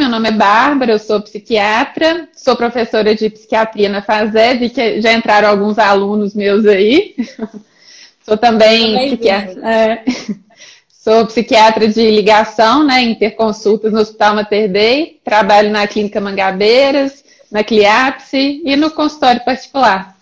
meu nome é Bárbara, eu sou psiquiatra, sou professora de psiquiatria na FASEB, que já entraram alguns alunos meus aí. Sou também psiquiatra, sou psiquiatra de ligação, né, interconsultas no Hospital Mater Dei, trabalho na Clínica Mangabeiras, na CLIAPSE e no consultório particular.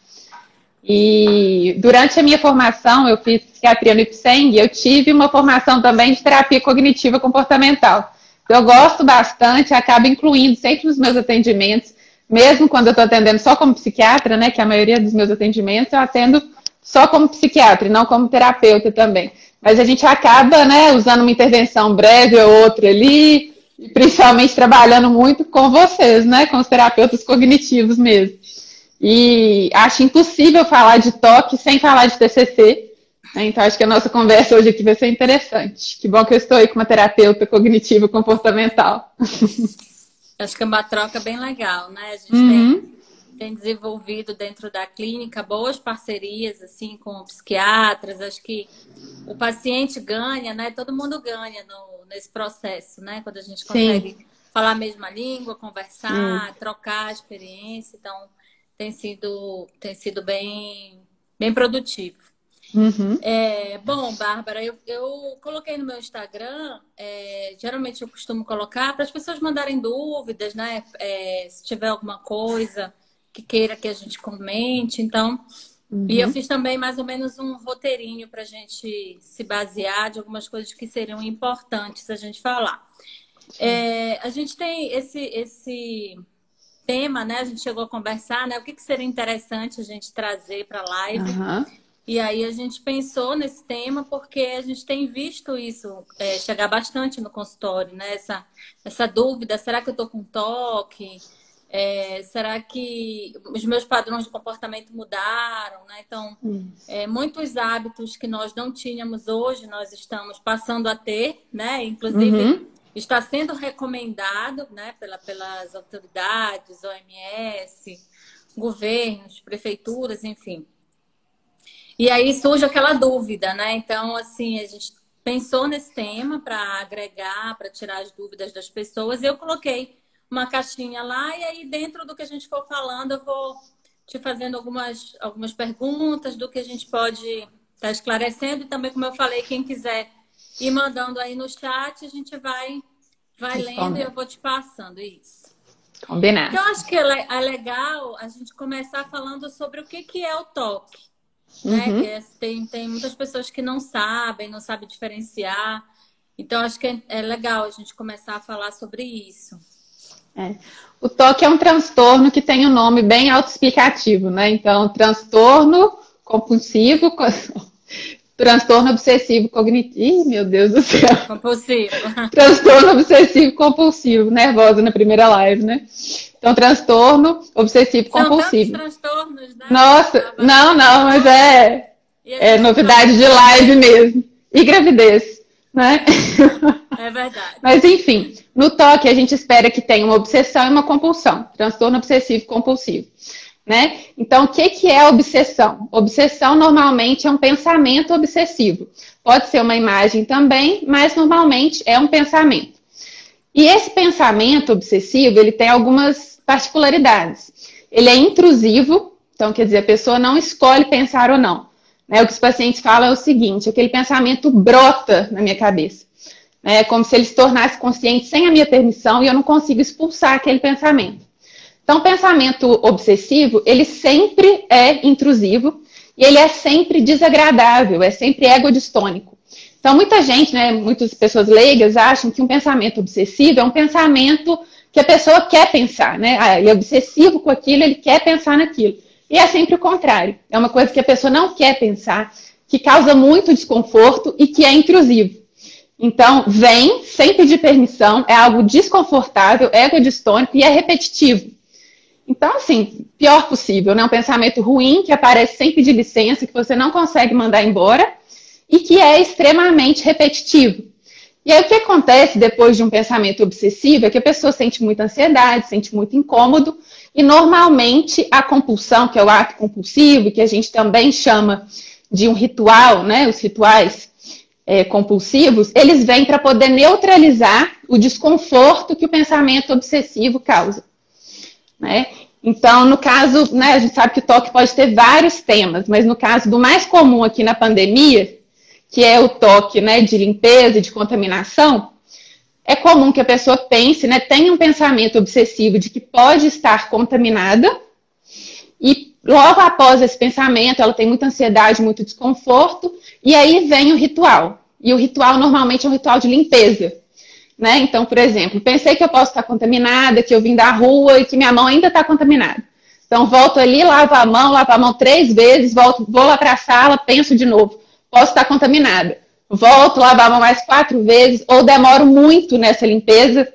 E durante a minha formação, eu fiz psiquiatria no IPSENG, eu tive uma formação também de terapia cognitiva comportamental. Eu gosto bastante, acabo incluindo sempre nos meus atendimentos, mesmo quando eu estou atendendo só como psiquiatra, né, que a maioria dos meus atendimentos eu atendo só como psiquiatra e não como terapeuta também. Mas a gente acaba, né, usando uma intervenção breve ou outra ali, e principalmente trabalhando muito com vocês, né, com os terapeutas cognitivos mesmo. E acho impossível falar de toque sem falar de TCC. Então, acho que a nossa conversa hoje aqui vai ser interessante. Que bom que eu estou aí com uma terapeuta cognitiva comportamental. Acho que é uma troca bem legal, né? A gente tem desenvolvido dentro da clínica boas parcerias, assim, com psiquiatras. Acho que o paciente ganha, né? Todo mundo ganha nesse processo, né? Quando a gente consegue falar a mesma língua, conversar, trocar a experiência. Então, tem sido bem produtivo. Bom, Bárbara, eu coloquei no meu Instagram, geralmente eu costumo colocar para as pessoas mandarem dúvidas, né? Se tiver alguma coisa que queira que a gente comente, então. E eu fiz também mais ou menos um roteirinho para a gente se basear de algumas coisas que seriam importantes a gente falar. A gente tem esse tema, né? A gente chegou a conversar, né? O que seria interessante a gente trazer para a live. E aí a gente pensou nesse tema porque a gente tem visto isso chegar bastante no consultório, né? Essa dúvida, será que eu estou com toque? Será que os meus padrões de comportamento mudaram, né? Então, muitos hábitos que nós não tínhamos hoje, nós estamos passando a ter, né? Inclusive, está sendo recomendado, né? Pelas autoridades, OMS, governos, prefeituras, enfim. E aí surge aquela dúvida, né? Então, assim, a gente pensou nesse tema para agregar, para tirar as dúvidas das pessoas. E eu coloquei uma caixinha lá e aí dentro do que a gente for falando, eu vou te fazendo algumas perguntas do que a gente pode estar esclarecendo. E também, como eu falei, quem quiser ir mandando aí no chat, a gente vai lendo e eu vou te passando isso. Combinado. Então, acho que é legal a gente começar falando sobre o que é o toque. Né? Tem muitas pessoas que não sabem diferenciar. Então, acho que é legal a gente começar a falar sobre isso. O toque é um transtorno que tem um nome bem autoexplicativo, né? Então, transtorno compulsivo, transtorno obsessivo cognitivo, meu Deus do céu. Compulsivo. Transtorno obsessivo compulsivo, nervosa na primeira live, né? Então, transtorno obsessivo compulsivo. São tantos transtornos, né? Nossa, não, mas é novidade de live mesmo. E gravidez, né? É verdade. Mas, enfim, no toque a gente espera que tenha uma obsessão e uma compulsão. Transtorno obsessivo compulsivo, né? Então, o que é obsessão? Obsessão, normalmente, é um pensamento obsessivo. Pode ser uma imagem também, mas, normalmente, é um pensamento. E esse pensamento obsessivo, ele tem algumas particularidades. Ele é intrusivo, então, quer dizer, a pessoa não escolhe pensar ou não. Né? O que os pacientes falam é o seguinte, aquele pensamento brota na minha cabeça. É como se ele se tornasse consciente sem a minha permissão e eu não consigo expulsar aquele pensamento. Então, o pensamento obsessivo, ele sempre é intrusivo e ele é sempre desagradável, é sempre egodistônico. Então, muita gente, né, muitas pessoas leigas acham que um pensamento obsessivo é um pensamento que a pessoa quer pensar, né? Ele é obsessivo com aquilo, ele quer pensar naquilo. E é sempre o contrário. É uma coisa que a pessoa não quer pensar, que causa muito desconforto e que é intrusivo. Então, vem sem pedir permissão, é algo desconfortável, egodistônico e é repetitivo. Então, assim, pior possível, né? Um pensamento ruim que aparece sem pedir licença, que você não consegue mandar embora e que é extremamente repetitivo. E aí, o que acontece depois de um pensamento obsessivo é que a pessoa sente muita ansiedade, sente muito incômodo e, normalmente, a compulsão, que é o ato compulsivo, que a gente também chama de um ritual, né? Os rituais compulsivos, eles vêm para poder neutralizar o desconforto que o pensamento obsessivo causa, né? Então, no caso, né, a gente sabe que o toque pode ter vários temas, mas no caso do mais comum aqui na pandemia, que é o toque, né, de limpeza e de contaminação, é comum que a pessoa pense, né, tenha um pensamento obsessivo de que pode estar contaminada e logo após esse pensamento ela tem muita ansiedade, muito desconforto e aí vem o ritual. E o ritual normalmente é um ritual de limpeza, né? Então, por exemplo, pensei que eu posso estar contaminada, que eu vim da rua e que minha mão ainda está contaminada. Então, volto ali, lavo a mão 3 vezes, volto, vou lá para a sala, penso de novo, posso estar contaminada. Volto, lavo a mão mais 4 vezes, ou demoro muito nessa limpeza,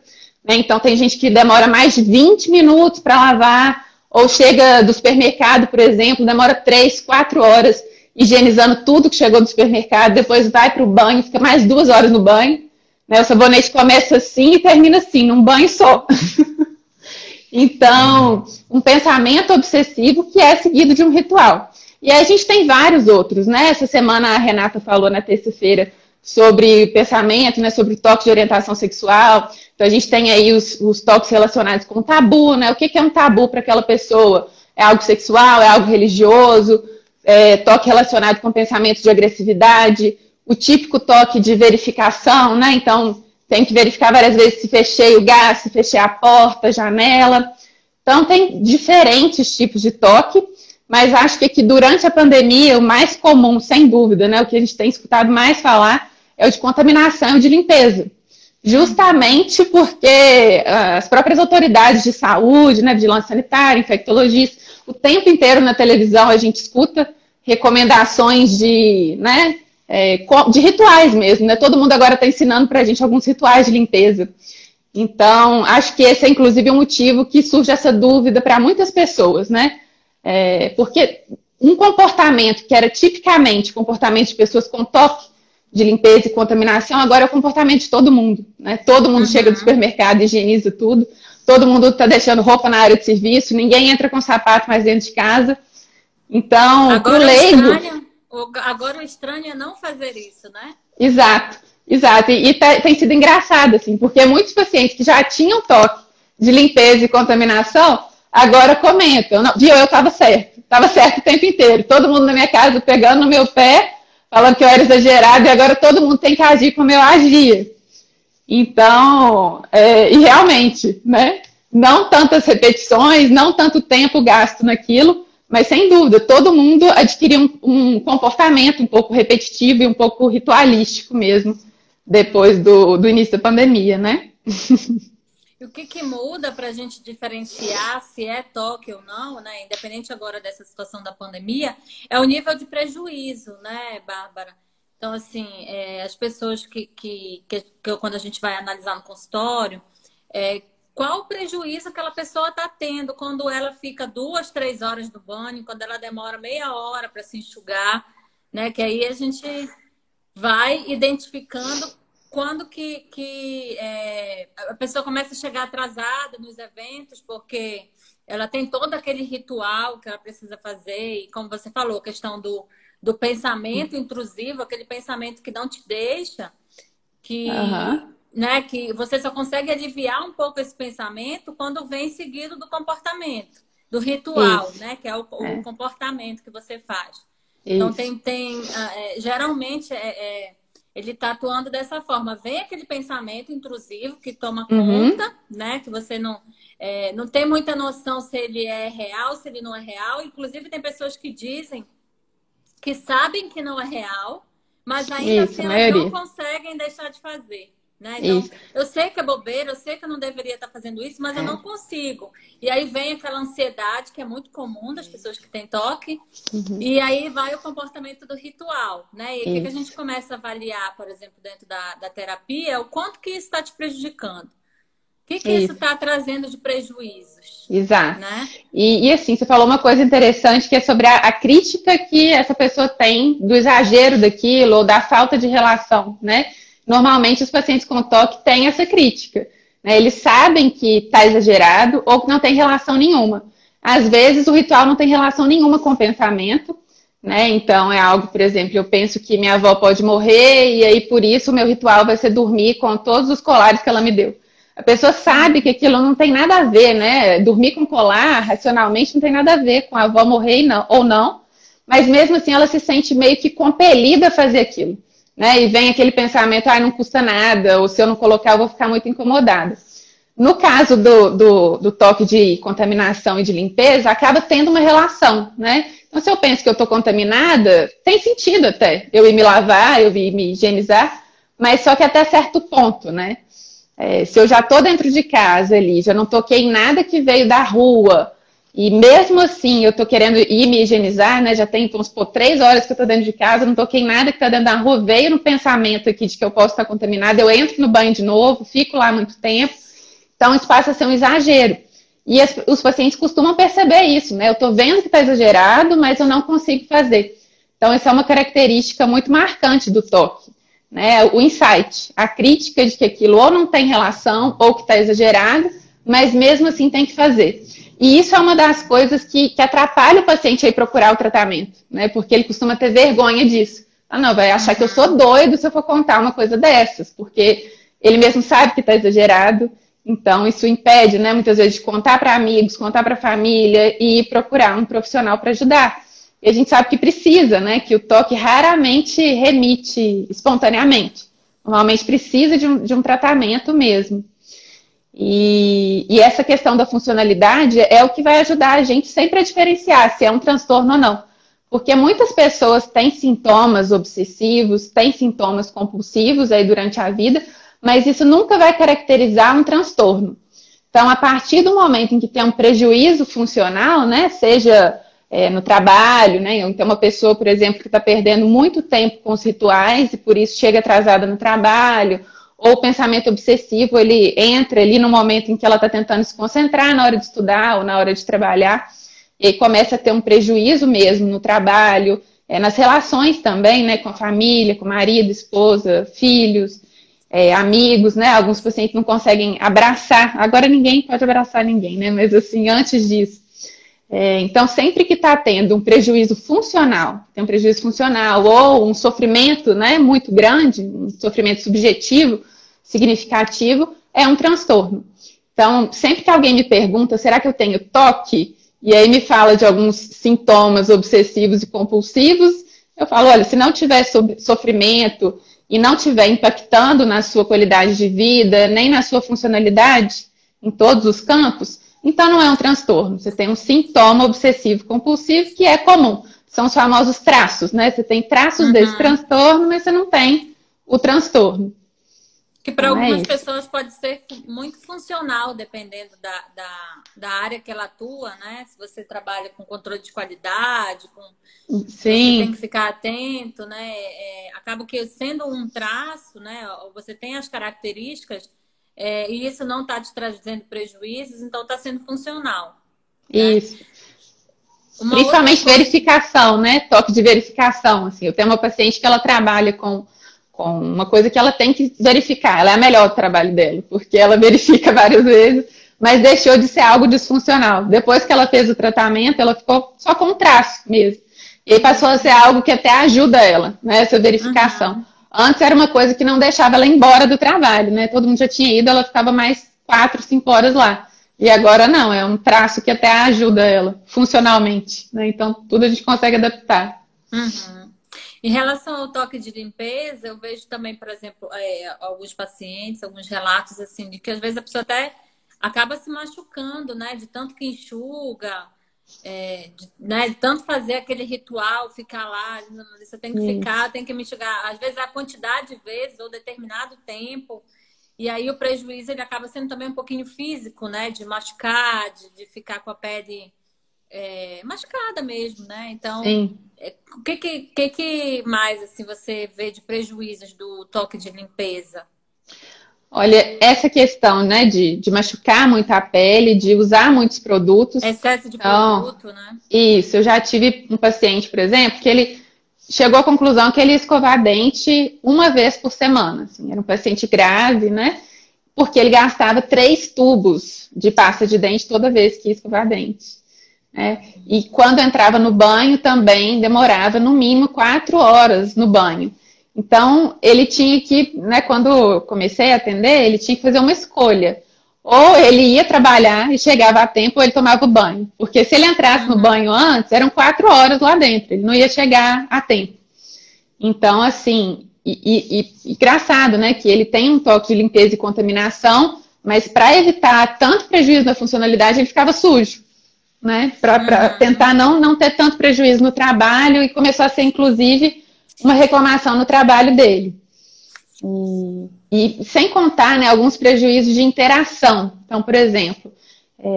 né? Então, tem gente que demora mais de 20 minutos para lavar, ou chega do supermercado, por exemplo, demora 3, 4 horas higienizando tudo que chegou do supermercado, depois vai para o banho, fica mais 2 horas no banho, né? O sabonete começa assim e termina assim, num banho só. Então, um pensamento obsessivo que é seguido de um ritual. E aí a gente tem vários outros, né? Essa semana a Renata falou na terça-feira sobre pensamento, né? Sobre toque de orientação sexual. Então a gente tem aí os toques relacionados com o tabu, né? O que é um tabu para aquela pessoa? É algo sexual? É algo religioso? Toque relacionado com pensamento de agressividade? O típico toque de verificação, né? Então tem que verificar várias vezes se fechei o gás, se fechei a porta, a janela. Então tem diferentes tipos de toque. Mas acho que aqui durante a pandemia, o mais comum, sem dúvida, né, o que a gente tem escutado mais falar é o de contaminação e de limpeza. Justamente porque as próprias autoridades de saúde, né, vigilância sanitária, infectologistas, o tempo inteiro na televisão a gente escuta recomendações de, né, de rituais mesmo. Né? Todo mundo agora está ensinando para a gente alguns rituais de limpeza. Então, acho que esse é inclusive um motivo que surge essa dúvida para muitas pessoas, né? Porque um comportamento que era tipicamente comportamento de pessoas com toque de limpeza e contaminação, agora é o comportamento de todo mundo, né? Todo mundo chega do supermercado, higieniza tudo, todo mundo está deixando roupa na área de serviço, ninguém entra com sapato mais dentro de casa. Então, para o leigo... Agora o estranho é não fazer isso, né? Exato. E tem sido engraçado, assim, porque muitos pacientes que já tinham toque de limpeza e contaminação agora comentam, não, eu estava certo o tempo inteiro, todo mundo na minha casa pegando no meu pé, falando que eu era exagerada, e agora todo mundo tem que agir como eu agia. Então, e realmente, né, não tantas repetições, não tanto tempo gasto naquilo, mas sem dúvida, todo mundo adquiriu um comportamento um pouco repetitivo e um pouco ritualístico mesmo, depois do início da pandemia, né? E o que muda para a gente diferenciar se é toque ou não, né? Independente agora dessa situação da pandemia, é o nível de prejuízo, né, Bárbara? Então, assim, as pessoas que quando a gente vai analisar no consultório, qual o prejuízo que aquela pessoa está tendo quando ela fica 2, 3 horas no banho, quando ela demora meia hora para se enxugar, né? Que aí a gente vai identificando quando a pessoa começa a chegar atrasada nos eventos, porque ela tem todo aquele ritual que ela precisa fazer, e como você falou, a questão do pensamento intrusivo, aquele pensamento que não te deixa, né, que você só consegue aliviar um pouco esse pensamento quando vem seguido do comportamento, do ritual, né, que é o comportamento que você faz. Isso. Então, geralmente, ele está atuando dessa forma. Vem aquele pensamento intrusivo que toma conta, né? Que você não tem muita noção se ele é real, se ele não é real. Inclusive, tem pessoas que dizem que sabem que não é real, mas ainda assim elas não conseguem deixar de fazer. Né? Então, eu sei que é bobeira, eu sei que eu não deveria estar fazendo isso, mas eu não consigo. E aí vem aquela ansiedade que é muito comum das pessoas que têm toque, e aí vai o comportamento do ritual, né? E o que a gente começa a avaliar, por exemplo, dentro da terapia, o quanto que isso está te prejudicando. O que isso está trazendo de prejuízos? Exato. Né? E assim, você falou uma coisa interessante que é sobre a crítica que essa pessoa tem do exagero daquilo ou da falta de relação, né? Normalmente os pacientes com toque têm essa crítica, né? Eles sabem que está exagerado ou que não tem relação nenhuma. Às vezes o ritual não tem relação nenhuma com o pensamento, né? Então, é algo, por exemplo, eu penso que minha avó pode morrer e aí, por isso, o meu ritual vai ser dormir com todos os colares que ela me deu. A pessoa sabe que aquilo não tem nada a ver, né? Dormir com colar, racionalmente, não tem nada a ver com a avó morrer ou não, mas mesmo assim ela se sente meio que compelida a fazer aquilo, né? E vem aquele pensamento, não custa nada, ou se eu não colocar eu vou ficar muito incomodada. No caso do toque de contaminação e de limpeza, acaba tendo uma relação, né? Então, se eu penso que eu estou contaminada, tem sentido até eu ir me lavar, eu ir me higienizar, mas só que até certo ponto, né? Se eu já estou dentro de casa ali, já não toquei em nada que veio da rua, e mesmo assim eu estou querendo ir me higienizar, né? Já tem, vamos supor, 3 horas que eu estou dentro de casa, não toquei em nada que está dentro da rua, veio no pensamento aqui de que eu posso estar contaminada, eu entro no banho de novo, fico lá muito tempo, então isso passa a ser um exagero. E os pacientes costumam perceber isso, né? Eu estou vendo que está exagerado, mas eu não consigo fazer. Então, essa é uma característica muito marcante do toque, né? O insight, a crítica de que aquilo ou não tem relação ou que está exagerado, mas mesmo assim tem que fazer. E isso é uma das coisas que atrapalha o paciente a ir procurar o tratamento, né? Porque ele costuma ter vergonha disso. Não, vai achar que eu sou doido se eu for contar uma coisa dessas, porque ele mesmo sabe que está exagerado. Então, isso impede, né, muitas vezes, de contar para amigos, contar para a família e procurar um profissional para ajudar. E a gente sabe que precisa, né, que o toque raramente remite espontaneamente. Normalmente precisa de um tratamento mesmo. E essa questão da funcionalidade é o que vai ajudar a gente sempre a diferenciar se é um transtorno ou não. Porque muitas pessoas têm sintomas obsessivos, têm sintomas compulsivos aí durante a vida, mas isso nunca vai caracterizar um transtorno. Então, a partir do momento em que tem um prejuízo funcional, né, seja no trabalho, né, então uma pessoa, por exemplo, que está perdendo muito tempo com os rituais e por isso chega atrasada no trabalho, ou o pensamento obsessivo, ele entra ali no momento em que ela está tentando se concentrar na hora de estudar ou na hora de trabalhar, e aí começa a ter um prejuízo mesmo no trabalho, nas relações também, né, com a família, com o marido, esposa, filhos, amigos, né? Alguns pacientes não conseguem abraçar. Agora ninguém pode abraçar ninguém, né? Mas assim, antes disso. Então, sempre que está tendo um prejuízo funcional, tem um prejuízo funcional ou um sofrimento, né, muito grande, um sofrimento subjetivo, significativo, é um transtorno. Então, sempre que alguém me pergunta, será que eu tenho toque? E aí me fala de alguns sintomas obsessivos e compulsivos, eu falo, olha, se não tiver sofrimento e não estiver impactando na sua qualidade de vida, nem na sua funcionalidade, em todos os campos, então não é um transtorno. Você tem um sintoma obsessivo-compulsivo que é comum. São os famosos traços, né? Você tem traços desse transtorno, mas você não tem o transtorno. Que para algumas pessoas pode ser muito funcional, dependendo da área que ela atua, né? Se você trabalha com controle de qualidade, Sim. Você tem que ficar atento, né? Acaba que sendo um traço, né? Você tem as características e isso não está te trazendo prejuízos, então está sendo funcional. Isso. Né? Principalmente verificação, né? Toque de verificação. Assim. Eu tenho uma paciente que ela trabalha com uma coisa que ela tem que verificar. Ela é a melhor do trabalho dela, porque ela verifica várias vezes, mas deixou de ser algo disfuncional. Depois que ela fez o tratamento, ela ficou só com um traço mesmo. E aí passou a ser algo que até ajuda ela, né? Essa verificação. Antes era uma coisa que não deixava ela ir embora do trabalho, né? Todo mundo já tinha ido, ela ficava mais 4, 5 horas lá. E agora não, é um traço que até ajuda ela, funcionalmente, né? Então, tudo a gente consegue adaptar. Em relação ao toque de limpeza, eu vejo também, por exemplo, alguns pacientes, alguns relatos, assim, de que às vezes a pessoa até acaba se machucando, né? De tanto que enxuga, de tanto fazer aquele ritual, ficar lá, você tem que ficar, tem que mitigar, às vezes a quantidade de vezes ou determinado tempo, e aí o prejuízo ele acaba sendo também um pouquinho físico, né? De machucar, de ficar com a pele machucada mesmo, né? Então, o que mais assim, você vê de prejuízos do toque de limpeza? Olha, essa questão, né, de machucar muito a pele, de usar muitos produtos. Excesso de produto, né? Isso, eu já tive um paciente, por exemplo, que ele chegou à conclusão que ele ia escovar dente uma vez por semana. Assim, era um paciente grave, né? Porque ele gastava 3 tubos de pasta de dente toda vez que ia escovar dente. né? E quando entrava no banho também demorava no mínimo 4 horas no banho. Então, ele tinha que, né, quando eu comecei a atender, ele tinha que fazer uma escolha. Ou ele ia trabalhar e chegava a tempo, ou ele tomava banho. Porque se ele entrasse no banho antes, eram 4 horas lá dentro, ele não ia chegar a tempo. Então, assim, engraçado, né, que ele tem um toque de limpeza e contaminação, mas para evitar tanto prejuízo na funcionalidade, ele ficava sujo, né, para tentar não ter tanto prejuízo no trabalho, e começou a ser, inclusive, uma reclamação no trabalho dele. E sem contar, né, alguns prejuízos de interação. Então, por exemplo,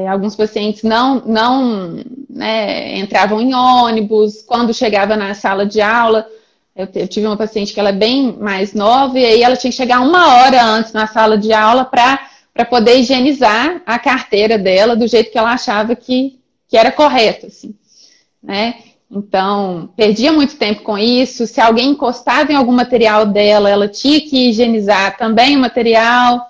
alguns pacientes né, entravam em ônibus, quando chegava na sala de aula. Eu tive uma paciente que ela é bem mais nova, e aí ela tinha que chegar 1 hora antes na sala de aula para poder higienizar a carteira dela do jeito que ela achava que era correto, assim, né? Então, perdia muito tempo com isso. Se alguém encostava em algum material dela, ela tinha que higienizar também o material.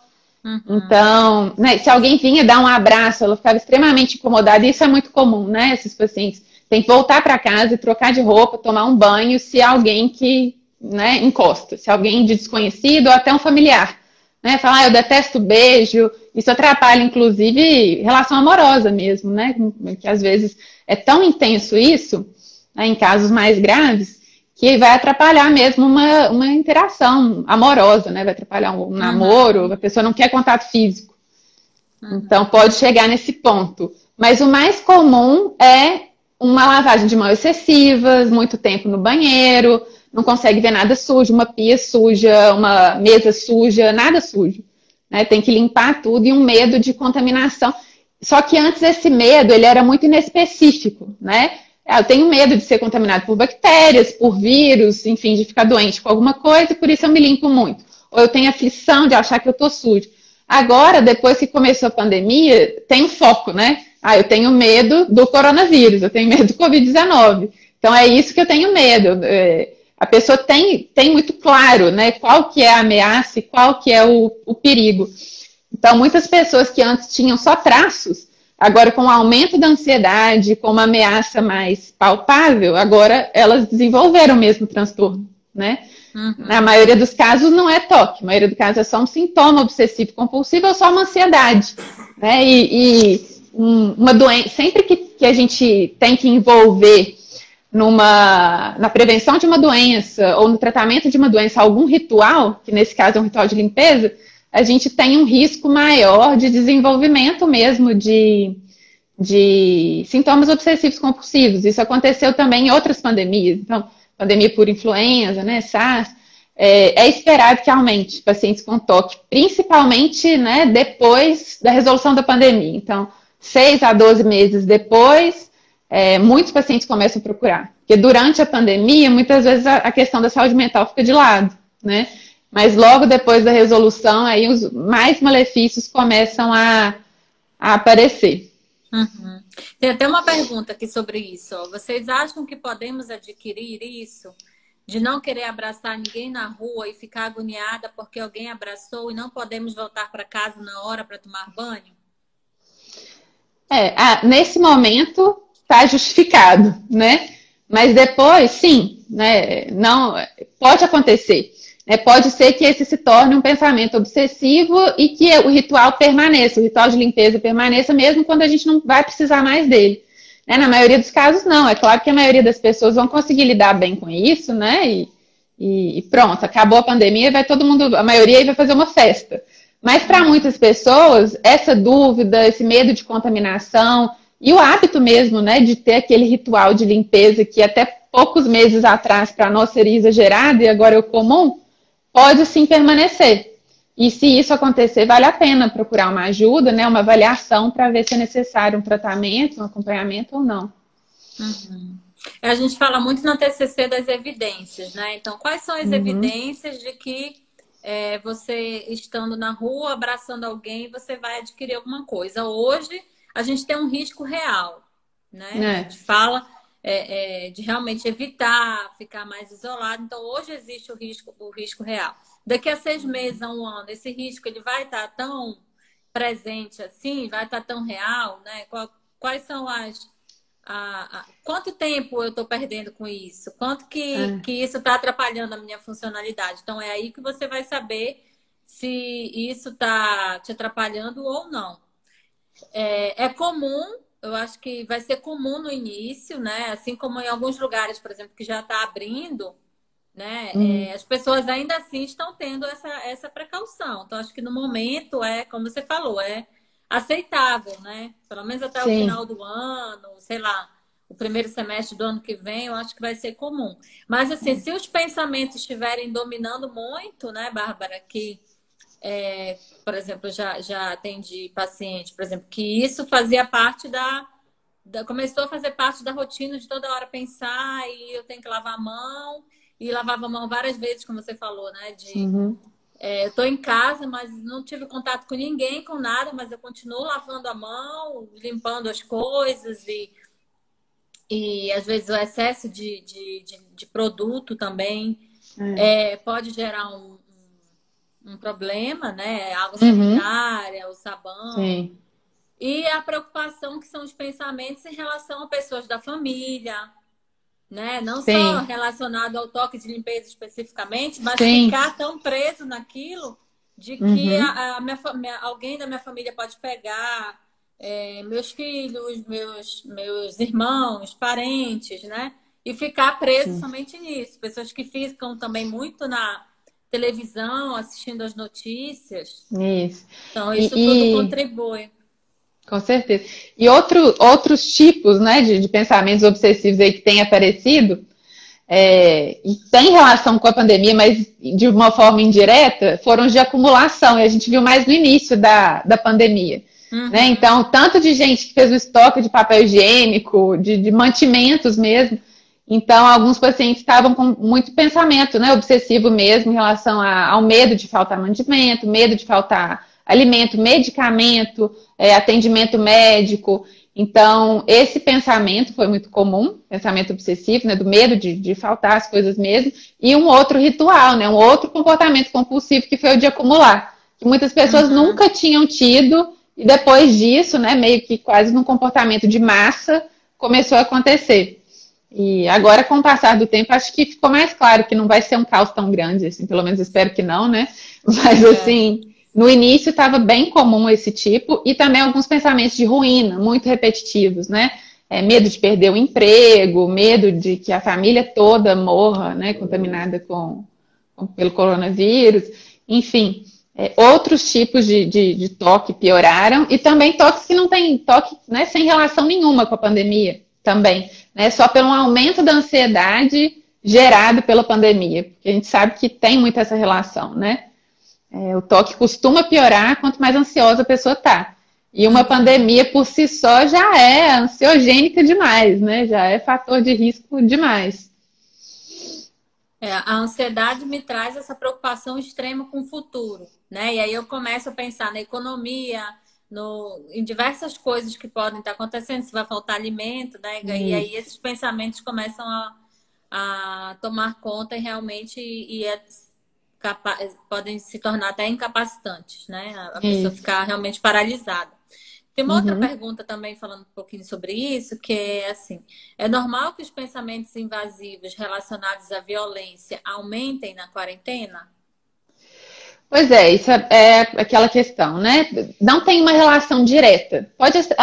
Então, né, se alguém vinha dar um abraço, ela ficava extremamente incomodada. Isso é muito comum, né? Esses pacientes têm que voltar para casa e trocar de roupa, tomar um banho, se alguém que, né, encosta. Se alguém de desconhecido ou até um familiar, né? Falar, eu detesto beijo. Isso atrapalha, inclusive, relação amorosa mesmo, né? Que às vezes é tão intenso isso, né, em casos mais graves, que vai atrapalhar mesmo uma interação amorosa, né? Vai atrapalhar um namoro, a pessoa não quer contato físico. Então, pode chegar nesse ponto. Mas o mais comum é uma lavagem de mãos excessivas, muito tempo no banheiro, não consegue ver nada sujo, uma pia suja, uma mesa suja, nada sujo, né? Tem que limpar tudo, e um medo de contaminação. Só que antes esse medo, ele era muito inespecífico, né? Eu tenho medo de ser contaminado por bactérias, por vírus, enfim, de ficar doente com alguma coisa, e por isso eu me limpo muito. Ou eu tenho aflição de achar que eu tô sujo. Agora, depois que começou a pandemia, tem um foco, né? Eu tenho medo do coronavírus, eu tenho medo do Covid-19. Então, é isso que eu tenho medo. A pessoa tem muito claro, né, qual que é a ameaça e qual que é o perigo. Então, muitas pessoas que antes tinham só traços, agora, com o aumento da ansiedade, com uma ameaça mais palpável, agora elas desenvolveram o mesmo transtorno, né? Na maioria dos casos não é toque, na maioria dos casos é só um sintoma obsessivo compulsivo ou só uma ansiedade, né? Uma doença, sempre que a gente tem que envolver na prevenção de uma doença ou no tratamento de uma doença algum ritual, que nesse caso é um ritual de limpeza, a gente tem um risco maior de desenvolvimento mesmo de sintomas obsessivos compulsivos. Isso aconteceu também em outras pandemias. Então, pandemia por influenza, né, SARS, é esperado que aumente pacientes com toque, principalmente, né, depois da resolução da pandemia. Então, 6 a 12 meses depois, muitos pacientes começam a procurar. Porque durante a pandemia, muitas vezes a questão da saúde mental fica de lado, né? Mas logo depois da resolução, aí os mais malefícios começam a aparecer. Tem até uma pergunta aqui sobre isso. Vocês acham que podemos adquirir isso? De não querer abraçar ninguém na rua e ficar agoniada porque alguém abraçou e não podemos voltar para casa na hora para tomar banho? Nesse momento está justificado, né? Mas depois, sim, né? Não, pode acontecer. Pode ser que esse se torne um pensamento obsessivo e que o ritual permaneça, o ritual de limpeza permaneça, mesmo quando a gente não vai precisar mais dele. Na maioria dos casos, não. É claro que a maioria das pessoas vão conseguir lidar bem com isso, né? E pronto, acabou a pandemia, vai todo mundo, a maioria vai fazer uma festa. Mas para muitas pessoas, essa dúvida, esse medo de contaminação e o hábito mesmo, né, de ter aquele ritual de limpeza que até poucos meses atrás para nós seria exagerado e agora é o comum, pode sim permanecer. E se isso acontecer, vale a pena procurar uma ajuda, né, uma avaliação para ver se é necessário um tratamento, um acompanhamento ou não. A gente fala muito no TCC das evidências, né? Então, quais são as evidências de que você estando na rua, abraçando alguém, você vai adquirir alguma coisa? Hoje, a gente tem um risco real, né? A gente fala de realmente evitar ficar mais isolado. Então, hoje existe o risco real. Daqui a 6 meses, a 1 ano, esse risco ele vai estar tão presente assim? Vai estar tão real, né? Quais são quanto tempo eu estou perdendo com isso? Quanto que isso está atrapalhando a minha funcionalidade? Então, é aí que você vai saber se isso está te atrapalhando ou não. É comum, eu acho que vai ser comum no início, né? Assim como em alguns lugares, por exemplo, que já está abrindo, né? As pessoas ainda assim estão tendo essa precaução. Então, acho que no momento como você falou, é aceitável, né? Pelo menos até o final do ano, sei lá, o primeiro semestre do ano que vem, eu acho que vai ser comum. Mas, assim, se os pensamentos estiverem dominando muito, né, Bárbara, que, por exemplo, já atendi paciente, por exemplo, que isso fazia parte começou a fazer parte da rotina de toda hora pensar e eu tenho que lavar a mão, e lavava a mão várias vezes, como você falou, né, eu estou em casa, mas não tive contato com ninguém, com nada, mas eu continuo lavando a mão, limpando as coisas e às vezes o excesso de produto também pode gerar um problema, né? Água sanitária, o sabão. Sim. E a preocupação que são os pensamentos em relação a pessoas da família, né? Não só relacionado ao toque de limpeza especificamente, mas ficar tão preso naquilo de que alguém da minha família pode pegar, meus filhos, meus irmãos, parentes, né? E ficar preso somente nisso. Pessoas que ficam também muito na televisão, assistindo as notícias. Isso. Então, isso tudo contribui. Com certeza. E outros tipos, né, de pensamentos obsessivos aí que têm aparecido, e tem relação com a pandemia, mas de uma forma indireta, foram os de acumulação. E a gente viu mais no início da pandemia. Né? Então, tanto de gente que fez o estoque de papel higiênico, de mantimentos mesmo. Então, alguns pacientes estavam com muito pensamento, né, obsessivo mesmo em relação ao medo de faltar mantimento, medo de faltar alimento, medicamento, atendimento médico. Então, esse pensamento foi muito comum, pensamento obsessivo, né, do medo de faltar as coisas mesmo, e um outro ritual, né, um outro comportamento compulsivo que foi o de acumular, que muitas pessoas nunca tinham tido, e depois disso, né, meio que quase num comportamento de massa, começou a acontecer. E agora, com o passar do tempo, acho que ficou mais claro que não vai ser um caos tão grande, assim, pelo menos espero que não, né? Mas, assim, no início estava bem comum esse tipo, e também alguns pensamentos de ruína, muito repetitivos, né? Medo de perder o emprego, medo de que a família toda morra, né, contaminada pelo coronavírus, enfim. Outros tipos de toque pioraram, e também toques que não tem toque, né, sem relação nenhuma com a pandemia também, né, só pelo aumento da ansiedade gerado pela pandemia, porque a gente sabe que tem muito essa relação, né? O toque costuma piorar quanto mais ansiosa a pessoa está. E uma pandemia por si só já é ansiogênica demais, né? Já é fator de risco demais. A ansiedade me traz essa preocupação extrema com o futuro, né? E aí eu começo a pensar na economia, em diversas coisas que podem estar acontecendo, se vai faltar alimento, né? E aí esses pensamentos começam a tomar conta e realmente podem se tornar até incapacitantes, né? A pessoa ficar realmente paralisada. Tem uma outra pergunta também falando um pouquinho sobre isso, que é assim, é normal que os pensamentos invasivos relacionados à violência aumentem na quarentena? Pois é, isso é aquela questão, né? Não tem uma relação direta. Pode ser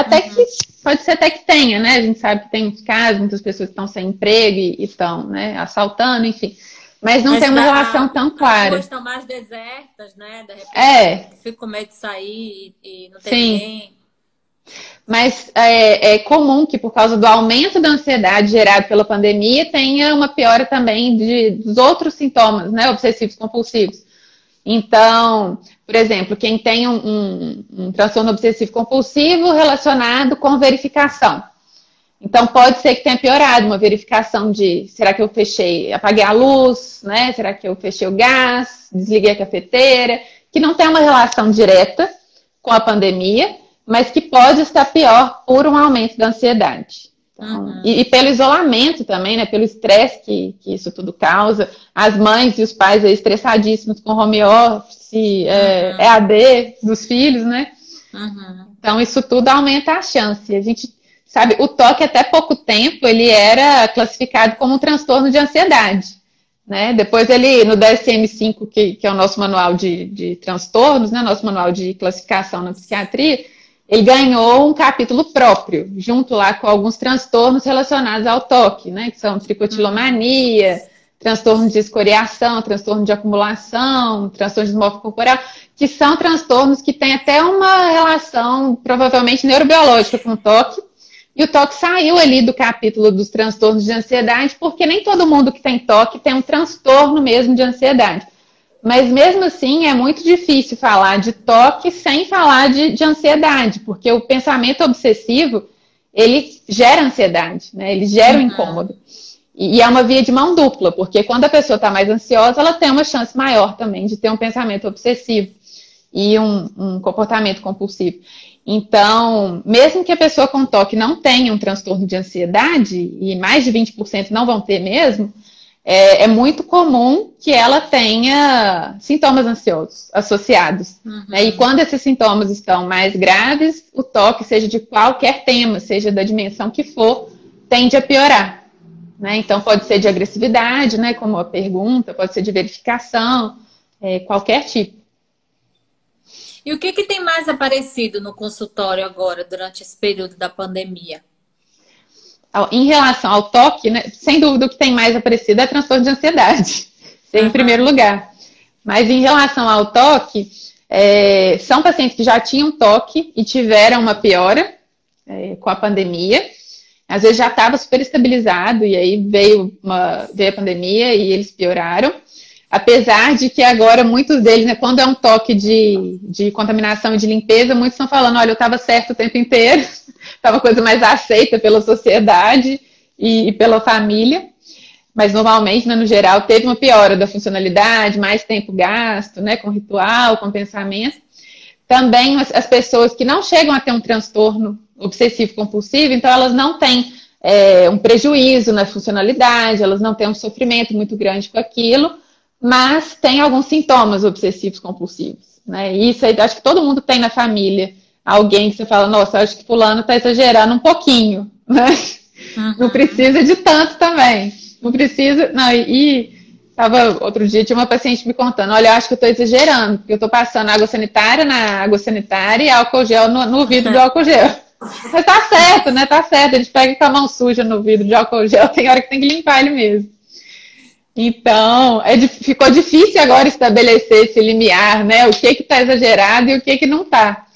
até que tenha, né? A gente sabe que tem muitos casos, muitas pessoas estão sem emprego e estão, né, assaltando, enfim. Mas não tem uma relação tão clara. As ruas estão mais desertas, né? De repente, fico com medo de sair e não ter ninguém. Mas é comum que, por causa do aumento da ansiedade gerado pela pandemia, tenha uma piora também dos outros sintomas, né, obsessivos compulsivos. Então, por exemplo, quem tem um transtorno obsessivo compulsivo relacionado com verificação. Então, pode ser que tenha piorado uma verificação de, será que eu apaguei a luz, né? Será que eu fechei o gás, desliguei a cafeteira, que não tem uma relação direta com a pandemia, mas que pode estar pior por um aumento da ansiedade. Então, e pelo isolamento também, né? Pelo estresse que isso tudo causa. As mães e os pais aí estressadíssimos com home office, EAD dos filhos, né? Então, isso tudo aumenta a chance. A gente sabe, o toque até pouco tempo ele era classificado como um transtorno de ansiedade, né? Depois ele, no DSM-5, que é o nosso manual de transtornos, né, nosso manual de classificação na psiquiatria, ele ganhou um capítulo próprio, junto lá com alguns transtornos relacionados ao toque, né, que são tricotilomania, transtorno de escoriação, transtorno de acumulação, transtorno de desmorfia corporal, que são transtornos que têm até uma relação, provavelmente, neurobiológica com o toque. E o toque saiu ali do capítulo dos transtornos de ansiedade, porque nem todo mundo que tem toque tem um transtorno mesmo de ansiedade. Mas mesmo assim é muito difícil falar de toque sem falar de ansiedade, porque o pensamento obsessivo, ele gera ansiedade, né? Ele gera um incômodo. E é uma via de mão dupla, porque quando a pessoa está mais ansiosa, ela tem uma chance maior também de ter um pensamento obsessivo e um comportamento compulsivo. Então, mesmo que a pessoa com toque não tenha um transtorno de ansiedade, e mais de 20% não vão ter mesmo, é muito comum que ela tenha sintomas ansiosos associados. Né? E quando esses sintomas estão mais graves, o toque, seja de qualquer tema, seja da dimensão que for, tende a piorar. Né? Então, pode ser de agressividade, né, como a pergunta, pode ser de verificação, qualquer tipo. E o que tem mais aparecido no consultório agora, durante esse período da pandemia? Em relação ao toque, né, sem dúvida o que tem mais aparecido é transtorno de ansiedade, em primeiro lugar. Mas em relação ao toque, são pacientes que já tinham toque e tiveram uma piora com a pandemia. Às vezes já estava super estabilizado e aí veio a pandemia e eles pioraram. Apesar de que agora muitos deles, né, quando é um toque de contaminação e de limpeza, muitos estão falando, olha, eu estava certo o tempo inteiro, estava coisa mais aceita pela sociedade e pela família, mas normalmente, né, no geral, teve uma piora da funcionalidade, mais tempo gasto, né, com ritual, com pensamento. Também as pessoas que não chegam a ter um transtorno obsessivo-compulsivo, então elas não têm um prejuízo na funcionalidade, elas não têm um sofrimento muito grande com aquilo, mas tem alguns sintomas obsessivos compulsivos, né? E isso aí, acho que todo mundo tem na família alguém que você fala, nossa, acho que fulano está exagerando um pouquinho, né? Não precisa de tanto também. Não precisa. Não, outro dia tinha uma paciente me contando, olha, eu acho que eu estou exagerando, porque eu estou passando água sanitária na água sanitária e álcool gel no vidro do álcool gel. Mas tá certo, né? Tá certo. A gente pega com a mão suja no vidro de álcool gel, tem hora que tem que limpar ele mesmo. Então, ficou difícil agora estabelecer esse limiar, né? O que está exagerado e o que não está.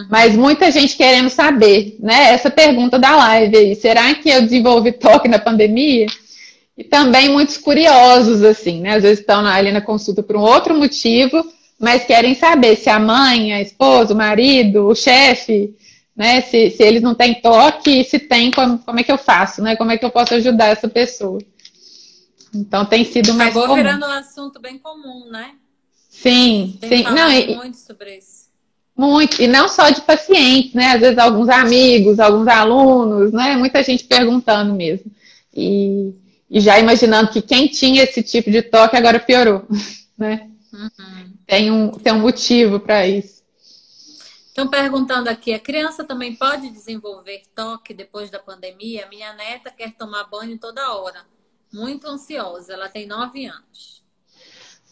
Mas muita gente querendo saber, né? Essa pergunta da live aí, será que eu desenvolvi toque na pandemia? E também muitos curiosos, assim, né? Às vezes estão ali na consulta por um outro motivo, mas querem saber se a mãe, a esposa, o marido, o chefe, né? Se eles não têm toque, e se tem, como é que eu faço, né? Como é que eu posso ajudar essa pessoa? Então tem sido mais comum. Acabou virando um assunto bem comum, né? Sim, tem falado muito sobre isso. Muito, e não só de pacientes, né? Às vezes alguns amigos, alguns alunos, né? Muita gente perguntando mesmo. E já imaginando que quem tinha esse tipo de toque agora piorou, né? Tem um motivo para isso. Estão perguntando aqui, a criança também pode desenvolver toque depois da pandemia? Minha neta quer tomar banho toda hora. Muito ansiosa, ela tem 9 anos.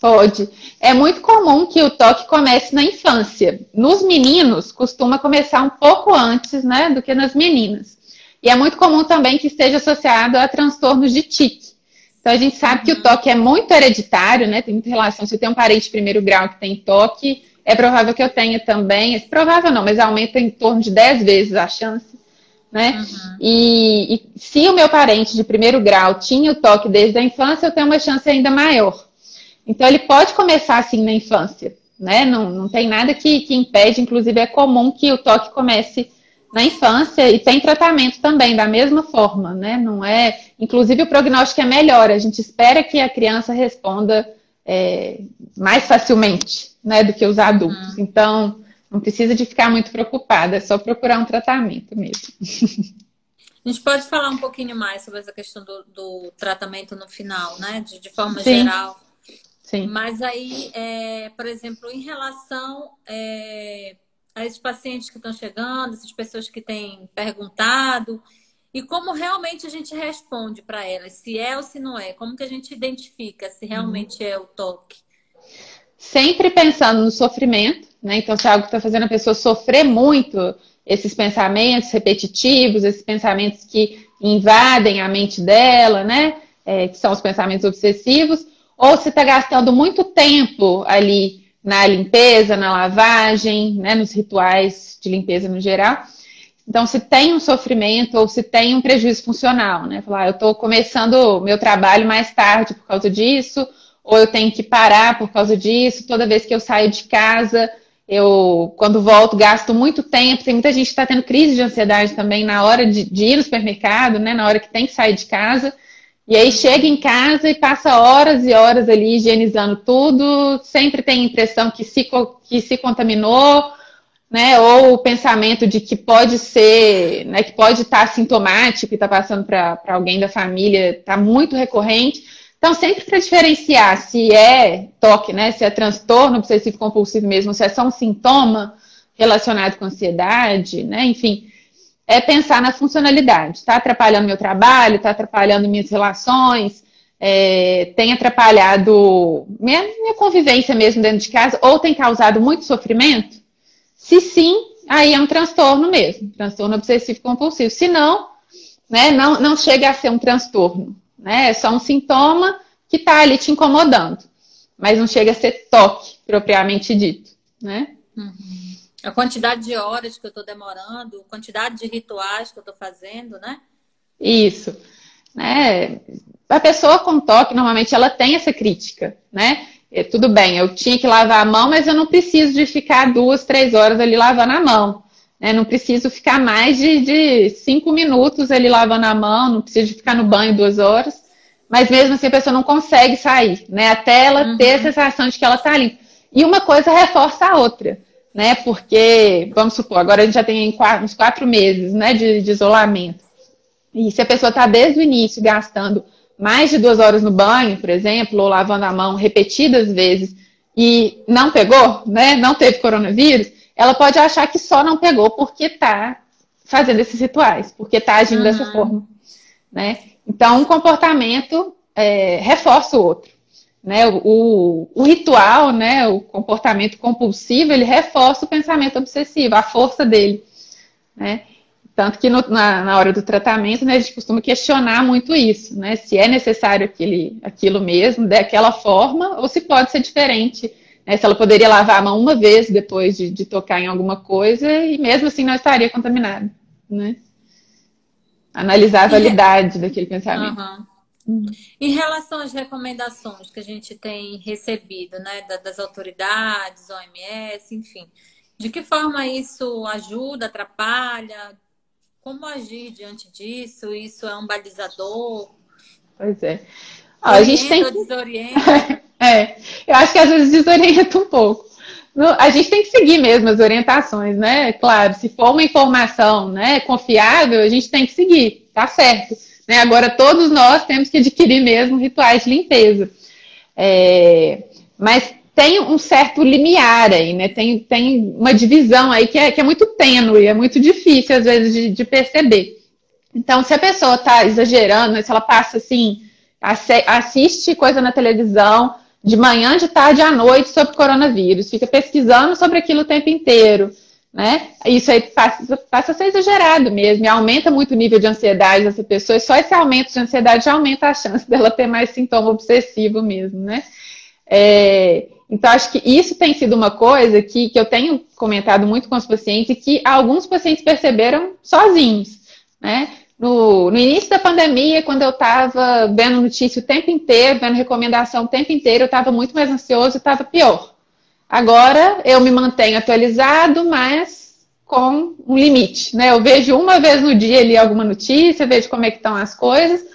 Pode. É muito comum que o toque comece na infância. Nos meninos, costuma começar um pouco antes, né, do que nas meninas. E é muito comum também que esteja associado a transtornos de tique. Então, a gente sabe que o toque é muito hereditário, né, tem muita relação. Se eu tenho um parente de primeiro grau que tem toque, é provável que eu tenha também. É provável não, mas aumenta em torno de 10 vezes a chance. Né? E se o meu parente de primeiro grau tinha o toque desde a infância, eu tenho uma chance ainda maior. Então, ele pode começar assim na infância, né? Não tem nada que impede, inclusive é comum que o toque comece na infância e tem tratamento também, da mesma forma, né? Não é... Inclusive, o prognóstico é melhor, a gente espera que a criança responda mais facilmente, né, do que os adultos. Então... Não precisa de ficar muito preocupada, é só procurar um tratamento mesmo. A gente pode falar um pouquinho mais sobre essa questão do tratamento no final, né? De forma geral. Sim. Mas aí, por exemplo, em relação a esses pacientes que estão chegando, essas pessoas que têm perguntado, e como realmente a gente responde para elas, se é ou se não é, como que a gente identifica se realmente é o toque? Sempre pensando no sofrimento, né? Então, se é algo que está fazendo a pessoa sofrer muito, esses pensamentos repetitivos, esses pensamentos que invadem a mente dela, né? Que são os pensamentos obsessivos, ou se está gastando muito tempo ali na limpeza, na lavagem, né? Nos rituais de limpeza no geral. Então, se tem um sofrimento ou se tem um prejuízo funcional, né? Falar, eu estou começando o meu trabalho mais tarde por causa disso, ou eu tenho que parar por causa disso, toda vez que eu saio de casa, quando volto, gasto muito tempo. Tem muita gente que está tendo crise de ansiedade também na hora de ir no supermercado, né? Na hora que tem que sair de casa. E aí chega em casa e passa horas e horas ali higienizando tudo, sempre tem a impressão que se contaminou, né? Ou o pensamento de que pode ser, né? Que pode estar sintomático e está passando para alguém da família, está muito recorrente. Então, sempre para diferenciar se é toque, né? Se é transtorno obsessivo compulsivo mesmo, se é só um sintoma relacionado com ansiedade, né? Enfim, é pensar na funcionalidade. Está atrapalhando meu trabalho, está atrapalhando minhas relações, tem atrapalhado minha convivência mesmo dentro de casa, ou tem causado muito sofrimento? Se sim, aí é um transtorno mesmo, transtorno obsessivo compulsivo. Se não, né, não chega a ser um transtorno. Né? É só um sintoma que está ali te incomodando, mas não chega a ser toque, propriamente dito, né? Uhum. A quantidade de horas que eu estou demorando, a quantidade de rituais que eu estou fazendo, né? Isso. Né? A pessoa com toque, normalmente, ela tem essa crítica, né? Tudo bem, eu tinha que lavar a mão, mas eu não preciso de ficar 2, 3 horas ali lavando a mão. Não preciso ficar mais de 5 minutos ali lavando a mão, não preciso de ficar no banho 2 horas, mas mesmo assim a pessoa não consegue sair, né? Até ela ter a sensação de que ela está limpa. E uma coisa reforça a outra, né? Porque, vamos supor, agora a gente já tem uns 4 meses, né, de isolamento. E se a pessoa está desde o início gastando mais de 2 horas no banho, por exemplo, ou lavando a mão repetidas vezes e não pegou, né? Não teve coronavírus, ela pode achar que só não pegou porque está fazendo esses rituais, porque está agindo dessa forma, né? Então, um comportamento reforça o outro, né? O ritual, né? O comportamento compulsivo, ele reforça o pensamento obsessivo, a força dele, né? Tanto que na hora do tratamento, né, a gente costuma questionar muito isso, né? Se é necessário aquilo mesmo, daquela forma, ou se pode ser diferente. Se ela poderia lavar a mão uma vez depois de tocar em alguma coisa e mesmo assim não estaria contaminada, né? Analisar a validade daquele pensamento. Em relação às recomendações que a gente tem recebido, né, das autoridades, OMS, enfim, de que forma isso ajuda, atrapalha? Como agir diante disso? Isso é um balizador? Pois é. A gente tem que... desorienta? Eu acho que às vezes desorienta um pouco. A gente tem que seguir mesmo as orientações, né? Claro, se for uma informação, né, confiável, a gente tem que seguir, tá certo. Né? Agora, todos nós temos que adquirir mesmo rituais de limpeza. Mas tem um certo limiar aí, né? Tem uma divisão aí que é muito tênue, é muito difícil, às vezes, de perceber. Então, se a pessoa está exagerando, se ela passa assim, assiste coisa na televisão, de manhã, de tarde à noite sobre coronavírus, fica pesquisando sobre aquilo o tempo inteiro, né? Isso aí passa a ser exagerado mesmo, e aumenta muito o nível de ansiedade dessa pessoa, e só esse aumento de ansiedade já aumenta a chance dela ter mais sintoma obsessivo mesmo, né? Então, acho que isso tem sido uma coisa que eu tenho comentado muito com os pacientes e que alguns pacientes perceberam sozinhos, né? No início da pandemia, quando eu estava vendo notícia o tempo inteiro, vendo recomendação o tempo inteiro, eu estava muito mais ansioso e estava pior. Agora, eu me mantenho atualizado, mas com um limite, né? Eu vejo uma vez no dia ali alguma notícia, vejo como é que estão as coisas,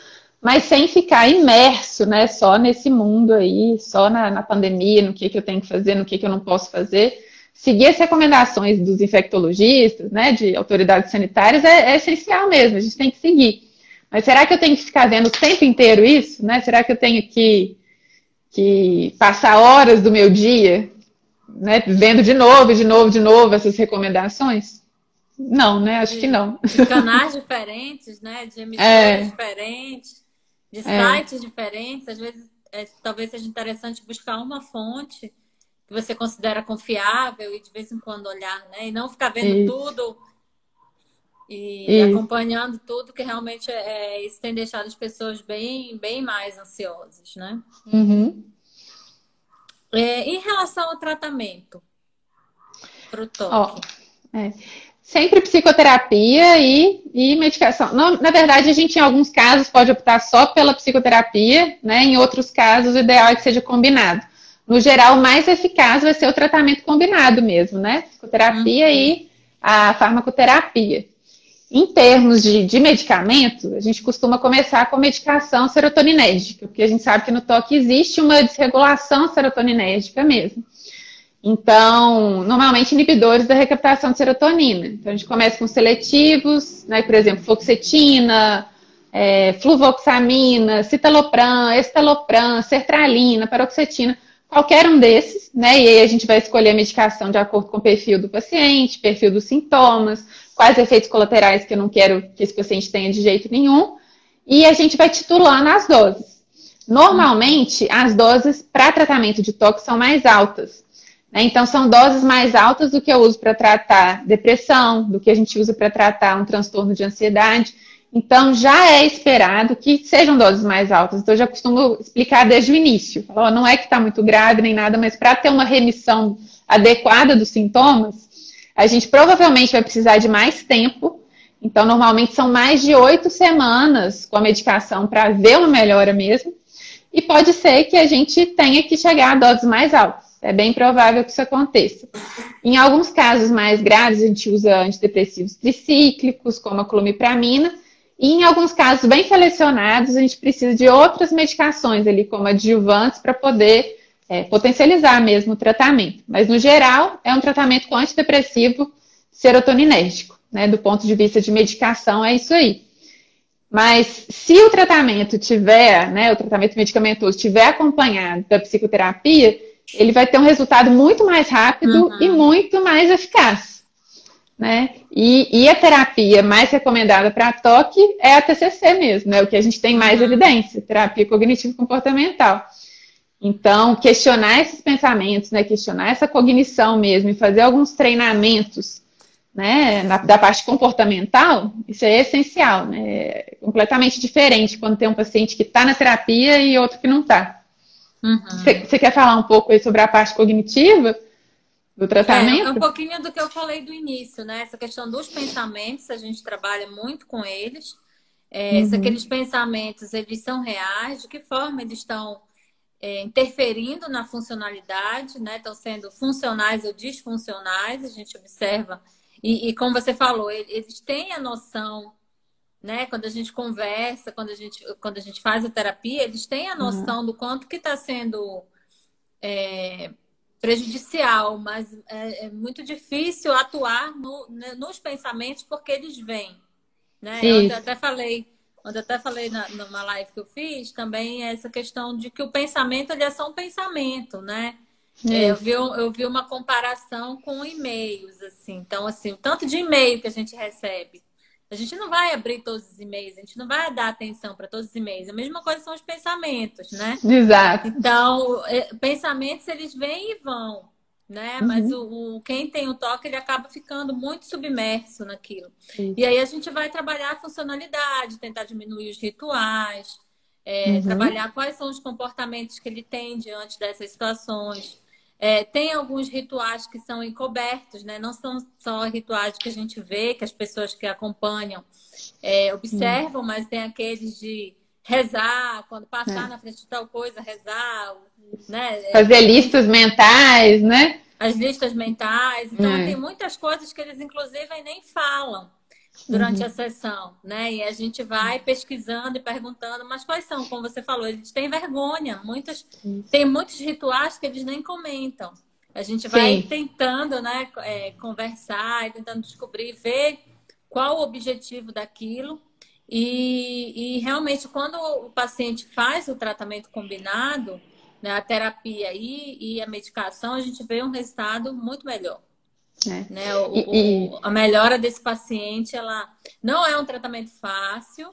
mas sem ficar imerso, né? Só nesse mundo aí, só na pandemia, no que eu tenho que fazer, no que eu não posso fazer. Seguir as recomendações dos infectologistas, né, de autoridades sanitárias, é essencial mesmo, a gente tem que seguir. Mas será que eu tenho que ficar vendo o tempo inteiro isso? Né? Será que eu tenho que passar horas do meu dia né, vendo de novo, de novo, de novo essas recomendações? Não, né? Acho que não. De canais diferentes, né? De emissoras diferentes, de sites diferentes. Às vezes, talvez seja interessante buscar uma fonte que você considera confiável e de vez em quando olhar, né? E não ficar vendo tudo e acompanhando tudo, que realmente isso tem deixado as pessoas bem mais ansiosas, né? Uhum. Em relação ao tratamento para o toque. Sempre psicoterapia e medicação. Na verdade, a gente, em alguns casos, pode optar só pela psicoterapia, né? Em outros casos, o ideal é que seja combinado. No geral, o mais eficaz vai ser o tratamento combinado mesmo, né? Psicoterapia e a farmacoterapia. Em termos de medicamento, a gente costuma começar com medicação serotoninérgica, porque a gente sabe que no toque existe uma desregulação serotoninérgica mesmo. Então, normalmente inibidores da recaptação de serotonina. Então, a gente começa com seletivos, né? Por exemplo, fluoxetina, fluvoxamina, citalopram, estalopram, sertralina, paroxetina, qualquer um desses, né? E aí a gente vai escolher a medicação de acordo com o perfil do paciente, perfil dos sintomas, quais efeitos colaterais que eu não quero que esse paciente tenha de jeito nenhum, e a gente vai titulando as doses. Normalmente, as doses para tratamento de toque são mais altas, né? Então, são doses mais altas do que eu uso para tratar depressão, do que a gente usa para tratar um transtorno de ansiedade. Então, já é esperado que sejam doses mais altas. Então, eu já costumo explicar desde o início. Não é que está muito grave nem nada, mas para ter uma remissão adequada dos sintomas, a gente provavelmente vai precisar de mais tempo. Então, normalmente são mais de 8 semanas com a medicação para ver uma melhora mesmo. E pode ser que a gente tenha que chegar a doses mais altas. É bem provável que isso aconteça. Em alguns casos mais graves, a gente usa antidepressivos tricíclicos, como a clomipramina. E em alguns casos bem selecionados, a gente precisa de outras medicações ali, como adjuvantes, para poder potencializar mesmo o tratamento. Mas, no geral, é um tratamento com antidepressivo serotoninérgico, né? Do ponto de vista de medicação, é isso aí. Mas se o tratamento tiver, né, o tratamento medicamentoso tiver acompanhado da psicoterapia, ele vai ter um resultado muito mais rápido e muito mais eficaz, né? E a terapia mais recomendada para toque é a TCC mesmo, né? O que a gente tem mais evidência, terapia cognitivo-comportamental. Então, questionar esses pensamentos, né? Questionar essa cognição mesmo e fazer alguns treinamentos, né? Da parte comportamental, isso é essencial, né? É completamente diferente quando tem um paciente que está na terapia e outro que não está. Você quer falar um pouco aí sobre a parte cognitiva do tratamento? É um pouquinho do que eu falei do início, né? Essa questão dos pensamentos, a gente trabalha muito com eles. Se aqueles pensamentos, eles são reais, de que forma eles estão interferindo na funcionalidade, né? Estão sendo funcionais ou disfuncionais, a gente observa. E como você falou, eles têm a noção, né? Quando a gente conversa, quando a gente faz a terapia, eles têm a noção do quanto que está sendo prejudicial, mas é muito difícil atuar nos pensamentos porque eles vêm, né? Eu até falei numa live que eu fiz também essa questão de que o pensamento ele é só um pensamento, né? Eu vi uma comparação com e-mails, assim. Então, assim, o tanto de e-mail que a gente recebe. A gente não vai abrir todos os e-mails, a gente não vai dar atenção para todos os e-mails. A mesma coisa são os pensamentos, né? Exato. Então, pensamentos, eles vêm e vão, né? Mas quem tem o toque, ele acaba ficando muito submerso naquilo. E aí a gente vai trabalhar a funcionalidade, tentar diminuir os rituais, trabalhar quais são os comportamentos que ele tem diante dessas situações. Tem alguns rituais que são encobertos, né? Não são só rituais que a gente vê, que as pessoas que acompanham observam, mas tem aqueles de rezar, quando passar na frente de tal coisa, rezar, né? Fazer listas mentais, né? As listas mentais. Então, tem muitas coisas que eles, inclusive, nem falam durante a sessão, né? E a gente vai pesquisando e perguntando, mas quais são? Como você falou, eles têm vergonha. Tem muitos rituais que eles nem comentam. A gente vai tentando, né, conversar e tentando descobrir, ver qual o objetivo daquilo. E realmente, quando o paciente faz o tratamento combinado, né, a terapia e a medicação, a gente vê um resultado muito melhor. Né? A melhora desse paciente, ela não é um tratamento fácil,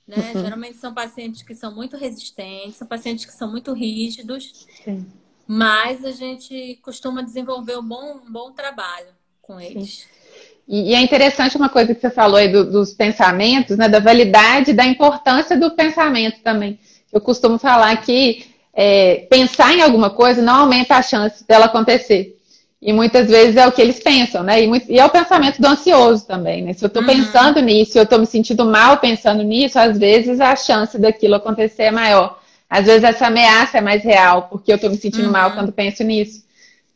né? Geralmente são pacientes que são muito resistentes, são pacientes que são muito rígidos, sim, mas a gente costuma desenvolver um bom trabalho com eles. E é interessante uma coisa que você falou aí dos pensamentos, né? Da validade, da importância do pensamento também. Eu costumo falar que pensar em alguma coisa não aumenta a chance dela acontecer. E muitas vezes é o que eles pensam, né? E é o pensamento do ansioso também, né? Se eu estou pensando nisso, eu estou me sentindo mal pensando nisso, às vezes a chance daquilo acontecer é maior. Às vezes essa ameaça é mais real, porque eu estou me sentindo mal quando penso nisso.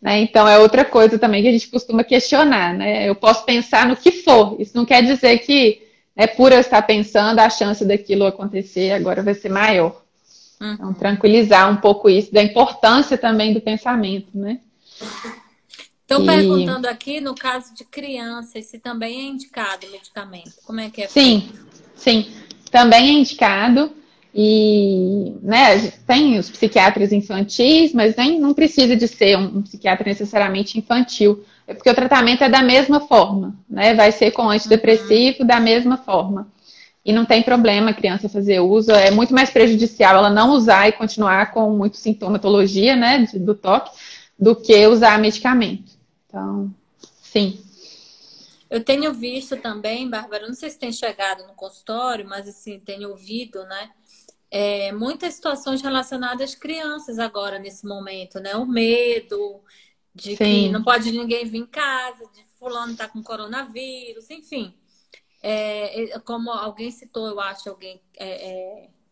Né? Então é outra coisa também que a gente costuma questionar, né? Eu posso pensar no que for. Isso não quer dizer que, por eu estar pensando, a chance daquilo acontecer agora vai ser maior. Então, tranquilizar um pouco isso, da importância também do pensamento, né? Estão perguntando aqui, no caso de crianças, se também é indicado o medicamento. Como é que é? Sim, também é indicado. E, né, tem os psiquiatras infantis, mas não precisa de ser um psiquiatra necessariamente infantil. É porque o tratamento é da mesma forma, né? Vai ser com antidepressivo da mesma forma. E não tem problema a criança fazer uso. É muito mais prejudicial ela não usar e continuar com muito sintomatologia, né, do toque, do que usar medicamento. Então, sim. Eu tenho visto também, Bárbara, não sei se tem chegado no consultório, mas assim, tenho ouvido, né? Muitas situações relacionadas às crianças agora, nesse momento, né? O medo de que não pode ninguém vir em casa, de fulano tá com coronavírus, enfim. Como alguém citou, eu acho,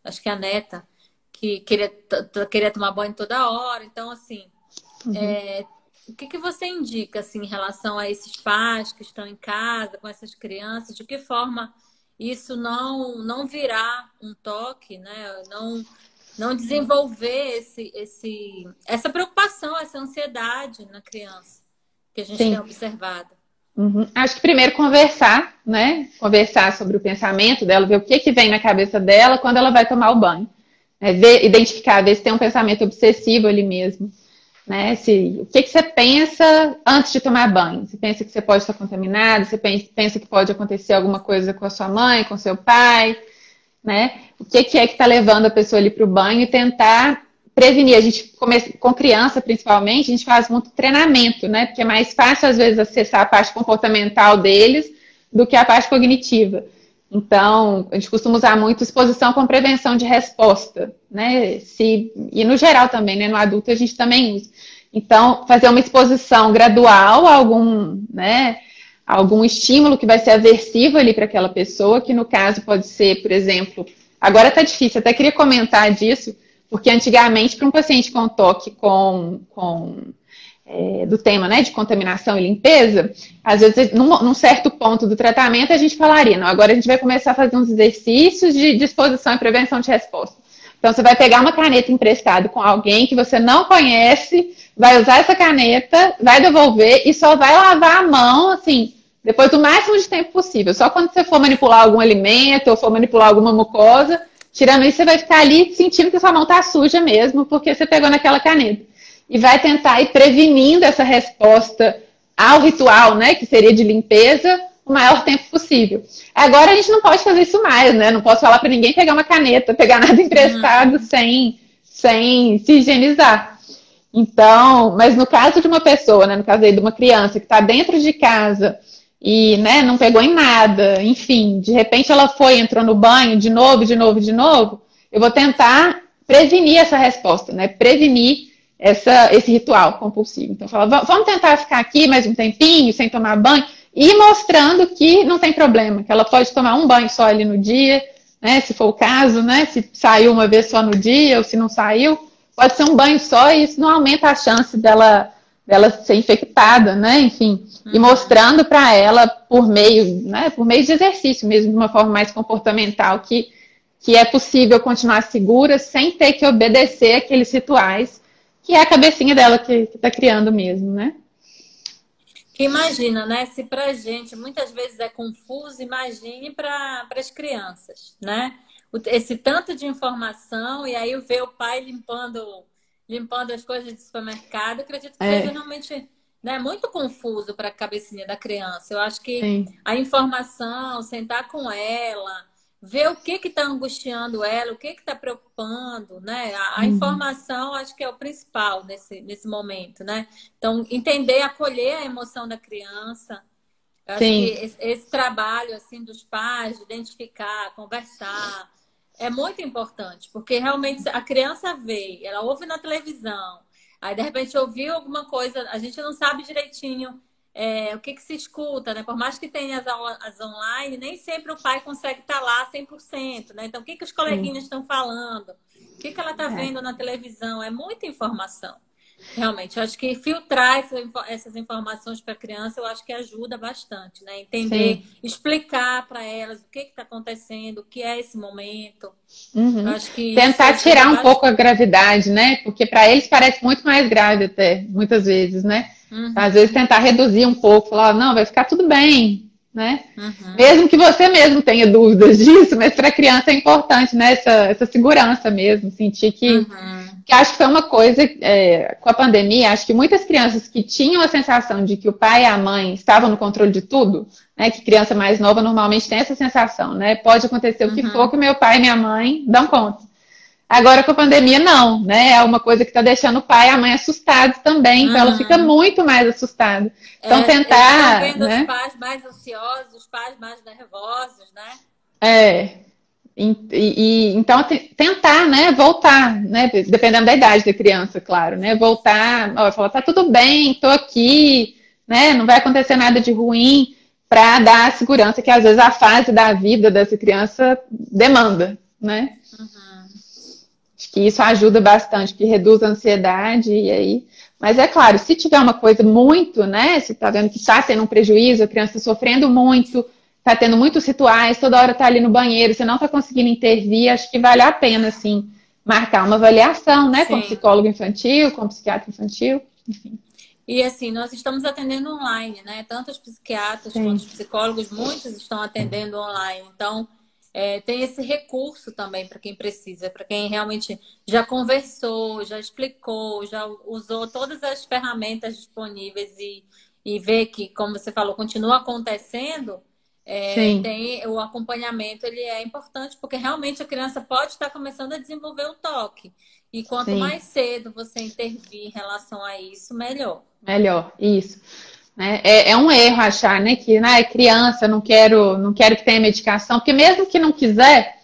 acho que é a neta, que queria tomar banho toda hora. Então, assim, o que você indica assim, em relação a esses pais que estão em casa com essas crianças? De que forma isso não virar um toque, né? Não desenvolver essa preocupação, essa ansiedade na criança que a gente tem observado? Acho que primeiro conversar, né? Conversar sobre o pensamento dela, ver o que vem na cabeça dela quando ela vai tomar o banho. Identificar, ver se tem um pensamento obsessivo ali mesmo. Né? O que você pensa antes de tomar banho? Você pensa que você pode estar contaminado? Você pensa que pode acontecer alguma coisa com a sua mãe, com seu pai? Né? O que é que está levando a pessoa ali para o banho e tentar prevenir? A gente, com criança principalmente, a gente faz muito treinamento, né? Porque é mais fácil, às vezes, acessar a parte comportamental deles do que a parte cognitiva. Então, a gente costuma usar muito exposição com prevenção de resposta, né? E no geral também, né? No adulto a gente também usa. Então, fazer uma exposição gradual a algum estímulo que vai ser aversivo ali para aquela pessoa, que no caso pode ser, por exemplo, agora está difícil, até queria comentar disso, porque antigamente, para um paciente com toque do tema, né, de contaminação e limpeza, às vezes, num certo ponto do tratamento, a gente falaria, não, agora a gente vai começar a fazer uns exercícios de disposição e prevenção de resposta. Então, você vai pegar uma caneta emprestada com alguém que você não conhece, vai usar essa caneta, vai devolver e só vai lavar a mão, assim, depois do máximo de tempo possível. Só quando você for manipular algum alimento ou for manipular alguma mucosa, tirando isso, você vai ficar ali sentindo que sua mão tá suja mesmo, porque você pegou naquela caneta. E vai tentar ir prevenindo essa resposta ao ritual, né, que seria de limpeza, o maior tempo possível. Agora a gente não pode fazer isso mais, né? Não posso falar para ninguém pegar uma caneta, pegar nada emprestado sem se higienizar. Então, mas no caso de uma pessoa, né, no caso aí de uma criança que está dentro de casa e, né, não pegou em nada, enfim, de repente ela entrou no banho de novo, eu vou tentar prevenir essa resposta, né? Prevenir esse ritual compulsivo. Então, vamos tentar ficar aqui mais um tempinho, sem tomar banho, e mostrando que não tem problema, que ela pode tomar um banho só ali no dia, né, se for o caso, né, se saiu uma vez só no dia, ou se não saiu, pode ser um banho só, e isso não aumenta a chance dela ser infectada, né, enfim, e mostrando para ela por meio de exercício mesmo, de uma forma mais comportamental, que é possível continuar segura sem ter que obedecer aqueles rituais que é a cabecinha dela que está criando mesmo, né? Imagina, né? Se pra gente muitas vezes é confuso, imagine para as crianças, né? Esse tanto de informação, e aí ver o pai limpando limpando as coisas de supermercado. Eu acredito que seja realmente, né, muito confuso para a cabecinha da criança. Eu acho que a informação, sentar com ela, ver o que está angustiando ela, o que está preocupando, né? A informação acho que é o principal nesse momento, né? Então, entender, acolher a emoção da criança. Eu acho que esse trabalho assim dos pais, de identificar, conversar, é muito importante, porque realmente a criança vê, ela ouve na televisão, aí de repente ouviu alguma coisa, a gente não sabe direitinho o que se escuta, né? Por mais que tenha as aulas online, nem sempre o pai consegue estar lá 100%, né? Então, o que os coleguinhas estão falando? O que ela está vendo na televisão? É muita informação. Realmente, eu acho que filtrar essas informações para a criança, eu acho que ajuda bastante, né? Entender, explicar para elas o que está acontecendo, o que é esse momento. Eu acho que tentar tirar um pouco a gravidade, né? Porque para eles parece muito mais grave até, muitas vezes, né? Às vezes tentar reduzir um pouco, falar, não, vai ficar tudo bem, né? Mesmo que você mesmo tenha dúvidas disso, mas para a criança é importante, né? Essa segurança mesmo, sentir que acho que foi uma coisa, com a pandemia, acho que muitas crianças que tinham a sensação de que o pai e a mãe estavam no controle de tudo, né? Que criança mais nova normalmente tem essa sensação, né? Pode acontecer o que for que meu pai e minha mãe dão conta. Agora com a pandemia, não, né? É uma coisa que está deixando o pai e a mãe assustados também, então ela fica muito mais assustada. Então tentar... Eles estão vendo, né? Os pais mais ansiosos, os pais mais nervosos, né? Então tentar, né, voltar, né, dependendo da idade da criança, claro, né, voltar, falar, tá tudo bem, tô aqui, né, não vai acontecer nada de ruim, para dar a segurança que às vezes a fase da vida dessa criança demanda, né? Acho que isso ajuda bastante, que reduz a ansiedade e aí... Mas é claro, se tiver uma coisa muito, né, se tá vendo que está tendo um prejuízo, a criança sofrendo muito, tá tendo muitos rituais, toda hora tá ali no banheiro, você não tá conseguindo intervir, acho que vale a pena, assim, marcar uma avaliação, né, com psicólogo infantil, com psiquiatra infantil, enfim. E assim, nós estamos atendendo online, né? Tanto os psiquiatras quanto os psicólogos, muitos estão atendendo online. Então, tem esse recurso também para quem precisa, para quem realmente já conversou, já explicou, já usou todas as ferramentas disponíveis e vê que, como você falou, continua acontecendo. O acompanhamento ele é importante, porque realmente a criança pode estar começando a desenvolver o toque. E quanto mais cedo você intervir em relação a isso, melhor. Melhor, isso. É um erro achar, né, que é criança, não quero que tenha medicação, porque mesmo que não quiser,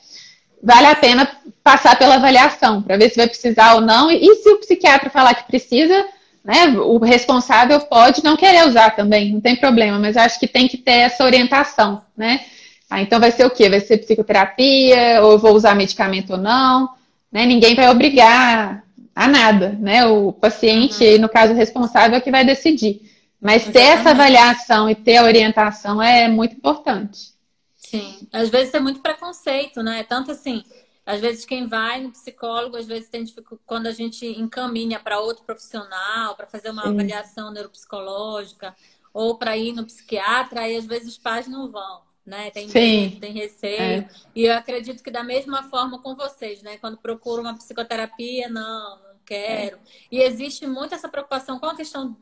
vale a pena passar pela avaliação, para ver se vai precisar ou não. E se o psiquiatra falar que precisa, né, o responsável pode não querer usar também, não tem problema, mas acho que tem que ter essa orientação, né? Então vai ser o quê? Vai ser psicoterapia, ou eu vou usar medicamento ou não, né? Ninguém vai obrigar a nada, né? O paciente, no caso, o responsável é que vai decidir. Mas ter essa avaliação e ter a orientação é muito importante. Sim, às vezes tem muito preconceito, né? Tanto assim, às vezes quem vai no psicólogo, às vezes tem dificuldade quando a gente encaminha para outro profissional, para fazer uma avaliação neuropsicológica, ou para ir no psiquiatra, aí às vezes os pais não vão, né? Tem medo, tem receio. E eu acredito que da mesma forma com vocês, né? Quando procuram uma psicoterapia, não quero. E existe muito essa preocupação com a questão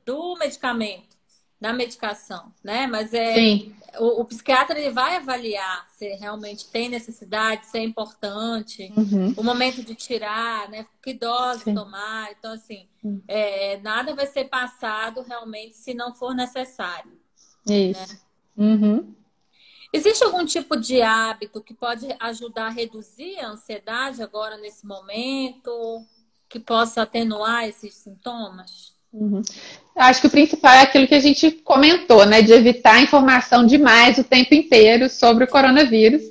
do medicamento, da medicação, né? Mas o psiquiatra ele vai avaliar se realmente tem necessidade, se é importante, o momento de tirar, né? Que dose tomar. Então, assim, nada vai ser passado realmente se não for necessário. Isso. Né? Existe algum tipo de hábito que pode ajudar a reduzir a ansiedade agora nesse momento, que possa atenuar esses sintomas? Acho que o principal é aquilo que a gente comentou, né? De evitar informação demais o tempo inteiro sobre o coronavírus.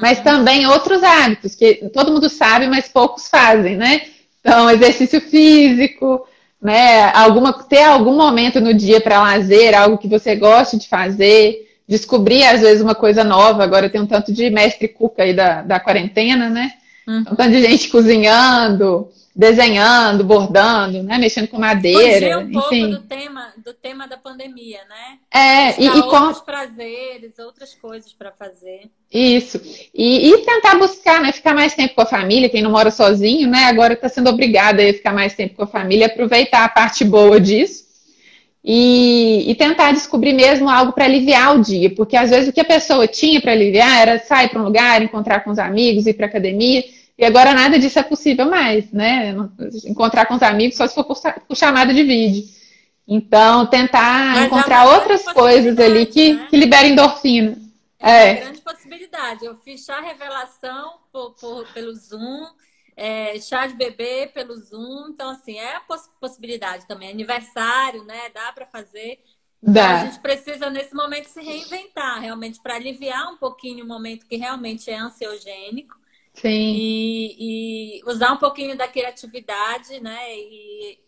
Mas também outros hábitos, que todo mundo sabe, mas poucos fazem, né? Então, exercício físico, né? Ter algum momento no dia para lazer, algo que você goste de fazer. Descobrir, às vezes, uma coisa nova. Agora tem um tanto de mestre cuca aí da quarentena, né? Um tanto de gente cozinhando, desenhando, bordando, né? Mexendo com madeira. Fugir um pouco do tema do tema da pandemia, né? E outros prazeres, outras coisas para fazer. Isso. E tentar buscar, né? Ficar mais tempo com a família, quem não mora sozinho, né? Agora está sendo obrigada a ficar mais tempo com a família, aproveitar a parte boa disso e tentar descobrir mesmo algo para aliviar o dia, porque às vezes o que a pessoa tinha para aliviar era sair para um lugar, encontrar com os amigos, ir para academia, e agora nada disso é possível mais, né? Encontrar com os amigos só se for por chamada de vídeo. Então, tentar encontrar outras coisas ali que liberem endorfina. É uma grande possibilidade. Eu fiz chá revelação pelo Zoom, chá de bebê pelo Zoom. Então, assim, é a possibilidade também. Aniversário, né? Dá para fazer. Então, a gente precisa, nesse momento, se reinventar, realmente, para aliviar um pouquinho o momento que realmente é ansiogênico. Sim. E usar um pouquinho da criatividade, né? E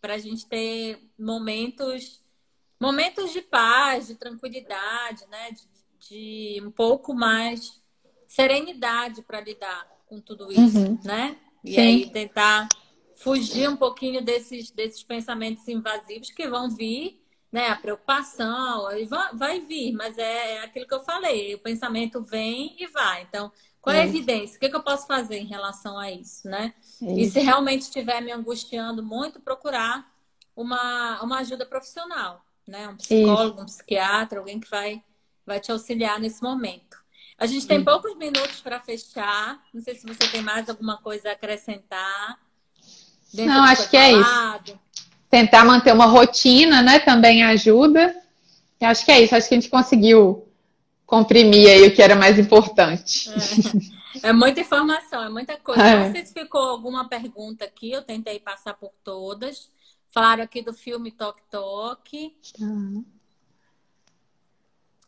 para a gente ter momentos de paz, de tranquilidade, né? De um pouco mais serenidade para lidar com tudo isso, né? E aí tentar fugir um pouquinho desses pensamentos invasivos que vão vir, né? A preocupação, vai vir, mas é aquilo que eu falei, o pensamento vem e vai. Então, qual é a evidência? O que eu posso fazer em relação a isso, né? E se realmente estiver me angustiando muito, procurar uma ajuda profissional, né? Um psicólogo, um psiquiatra, alguém que vai te auxiliar nesse momento. A gente tem poucos minutos para fechar. Não sei se você tem mais alguma coisa a acrescentar. Não, acho que é isso. Tentar manter uma rotina, né? Também ajuda. Eu acho que é isso. Acho que a gente conseguiu comprimir aí o que era mais importante. É muita informação, é muita coisa. Não sei se ficou alguma pergunta aqui. Eu tentei passar por todas. Falaram aqui do filme Toque Toque.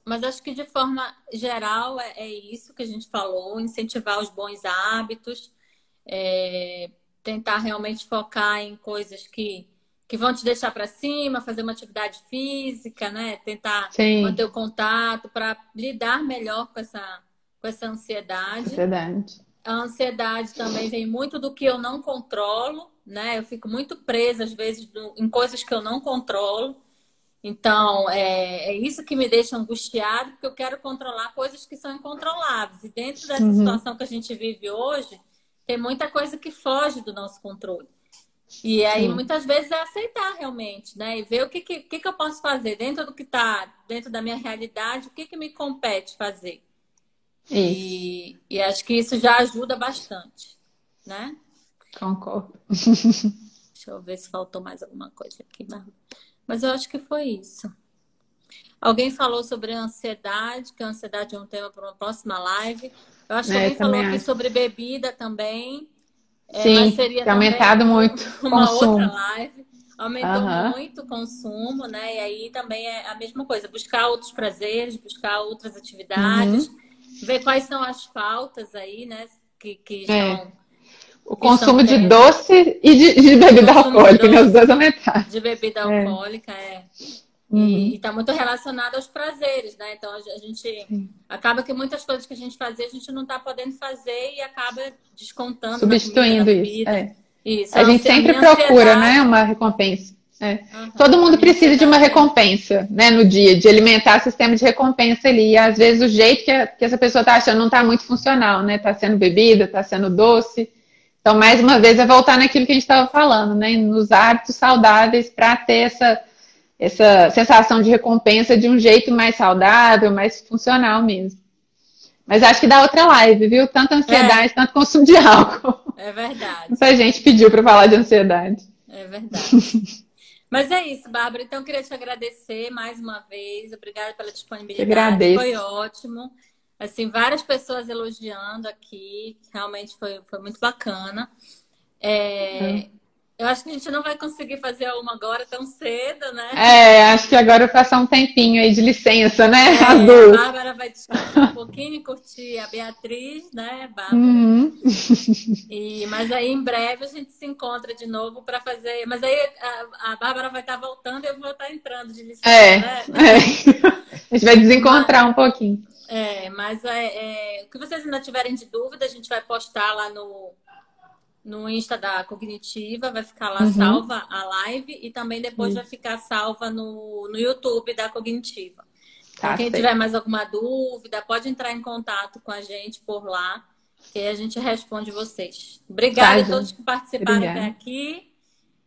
Mas acho que de forma geral é isso que a gente falou, incentivar os bons hábitos, tentar realmente focar em coisas que vão te deixar para cima, fazer uma atividade física, né? Tentar manter o contato para lidar melhor com essa ansiedade. A ansiedade também vem muito do que eu não controlo, né? Eu fico muito presa, às vezes, em coisas que eu não controlo. Então, é isso que me deixa angustiado, porque eu quero controlar coisas que são incontroláveis. E dentro dessa situação que a gente vive hoje, tem muita coisa que foge do nosso controle. E aí, muitas vezes, é aceitar realmente, né? E ver o que eu posso fazer dentro do que está dentro da minha realidade, o que me compete fazer. E acho que isso já ajuda bastante, né? Concordo. Deixa eu ver se faltou mais alguma coisa aqui, mas eu acho que foi isso. Alguém falou sobre a ansiedade, que a ansiedade é um tema para uma próxima live. Eu acho que alguém falou aqui sobre bebida também. Sim, mas seria tem aumentado muito uma consumo. outra live. Aumentou muito o consumo, né? E aí também é a mesma coisa. Buscar outros prazeres, buscar outras atividades. Ver quais são as faltas aí, né? Que estão... O consumo de doce e de bebida alcoólica, né? Os dois aumentaram. De bebida alcoólica, E está muito relacionado aos prazeres, né? Então, a gente acaba que muitas coisas que a gente fazia, a gente não está podendo fazer e acaba descontando substituindo na comida, isso. A gente sempre procura, né? Uma recompensa. Todo mundo precisa de uma recompensa, né? No dia, de alimentar o sistema de recompensa ali. E às vezes o jeito que essa pessoa está achando não está muito funcional, né? Está sendo bebida, está sendo doce. Então, mais uma vez, é voltar naquilo que a gente estava falando, né? Nos hábitos saudáveis para ter essa sensação de recompensa de um jeito mais saudável, mais funcional mesmo. Mas acho que dá outra live, viu? Tanto ansiedade, tanto consumo de álcool. É verdade. Muita gente pediu para falar de ansiedade. É verdade. Mas é isso, Bárbara. Então, eu queria te agradecer mais uma vez. Obrigada pela disponibilidade. Eu agradeço. Foi ótimo. Assim, várias pessoas elogiando aqui. Realmente foi muito bacana. Eu acho que a gente não vai conseguir fazer uma agora tão cedo, né? Acho que agora eu vou passar um tempinho aí de licença, né? A Bárbara vai descansar um pouquinho e curtir a Beatriz, né, Bárbara? Mas aí, em breve, a gente se encontra de novo para fazer... Mas aí, a Bárbara vai estar voltando e eu vou estar entrando de licença, né? A gente vai desencontrar um pouquinho. Mas o que vocês ainda tiverem de dúvida, a gente vai postar lá no Insta da Cognitiva, vai ficar lá salva a live e também depois vai ficar salva no YouTube da Cognitiva. Então, quem tiver mais alguma dúvida, pode entrar em contato com a gente por lá, que a gente responde vocês. Obrigada a todos que participaram até aqui.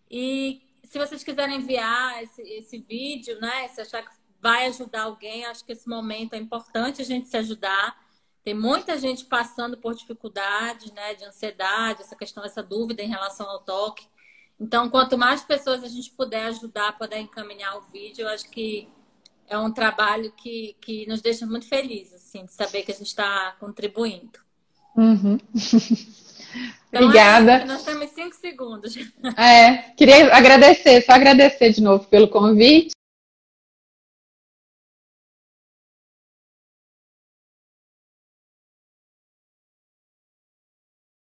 E se vocês quiserem enviar esse vídeo, né, se achar que vai ajudar alguém, acho que esse momento é importante a gente se ajudar. Tem muita gente passando por dificuldades, né, de ansiedade, essa questão, essa dúvida em relação ao toque. Então, quanto mais pessoas a gente puder ajudar, puder encaminhar o vídeo, eu acho que é um trabalho que nos deixa muito felizes, assim, de saber que a gente está contribuindo. Então, obrigada. Nós temos 5 segundos. Queria agradecer, só agradecer de novo pelo convite.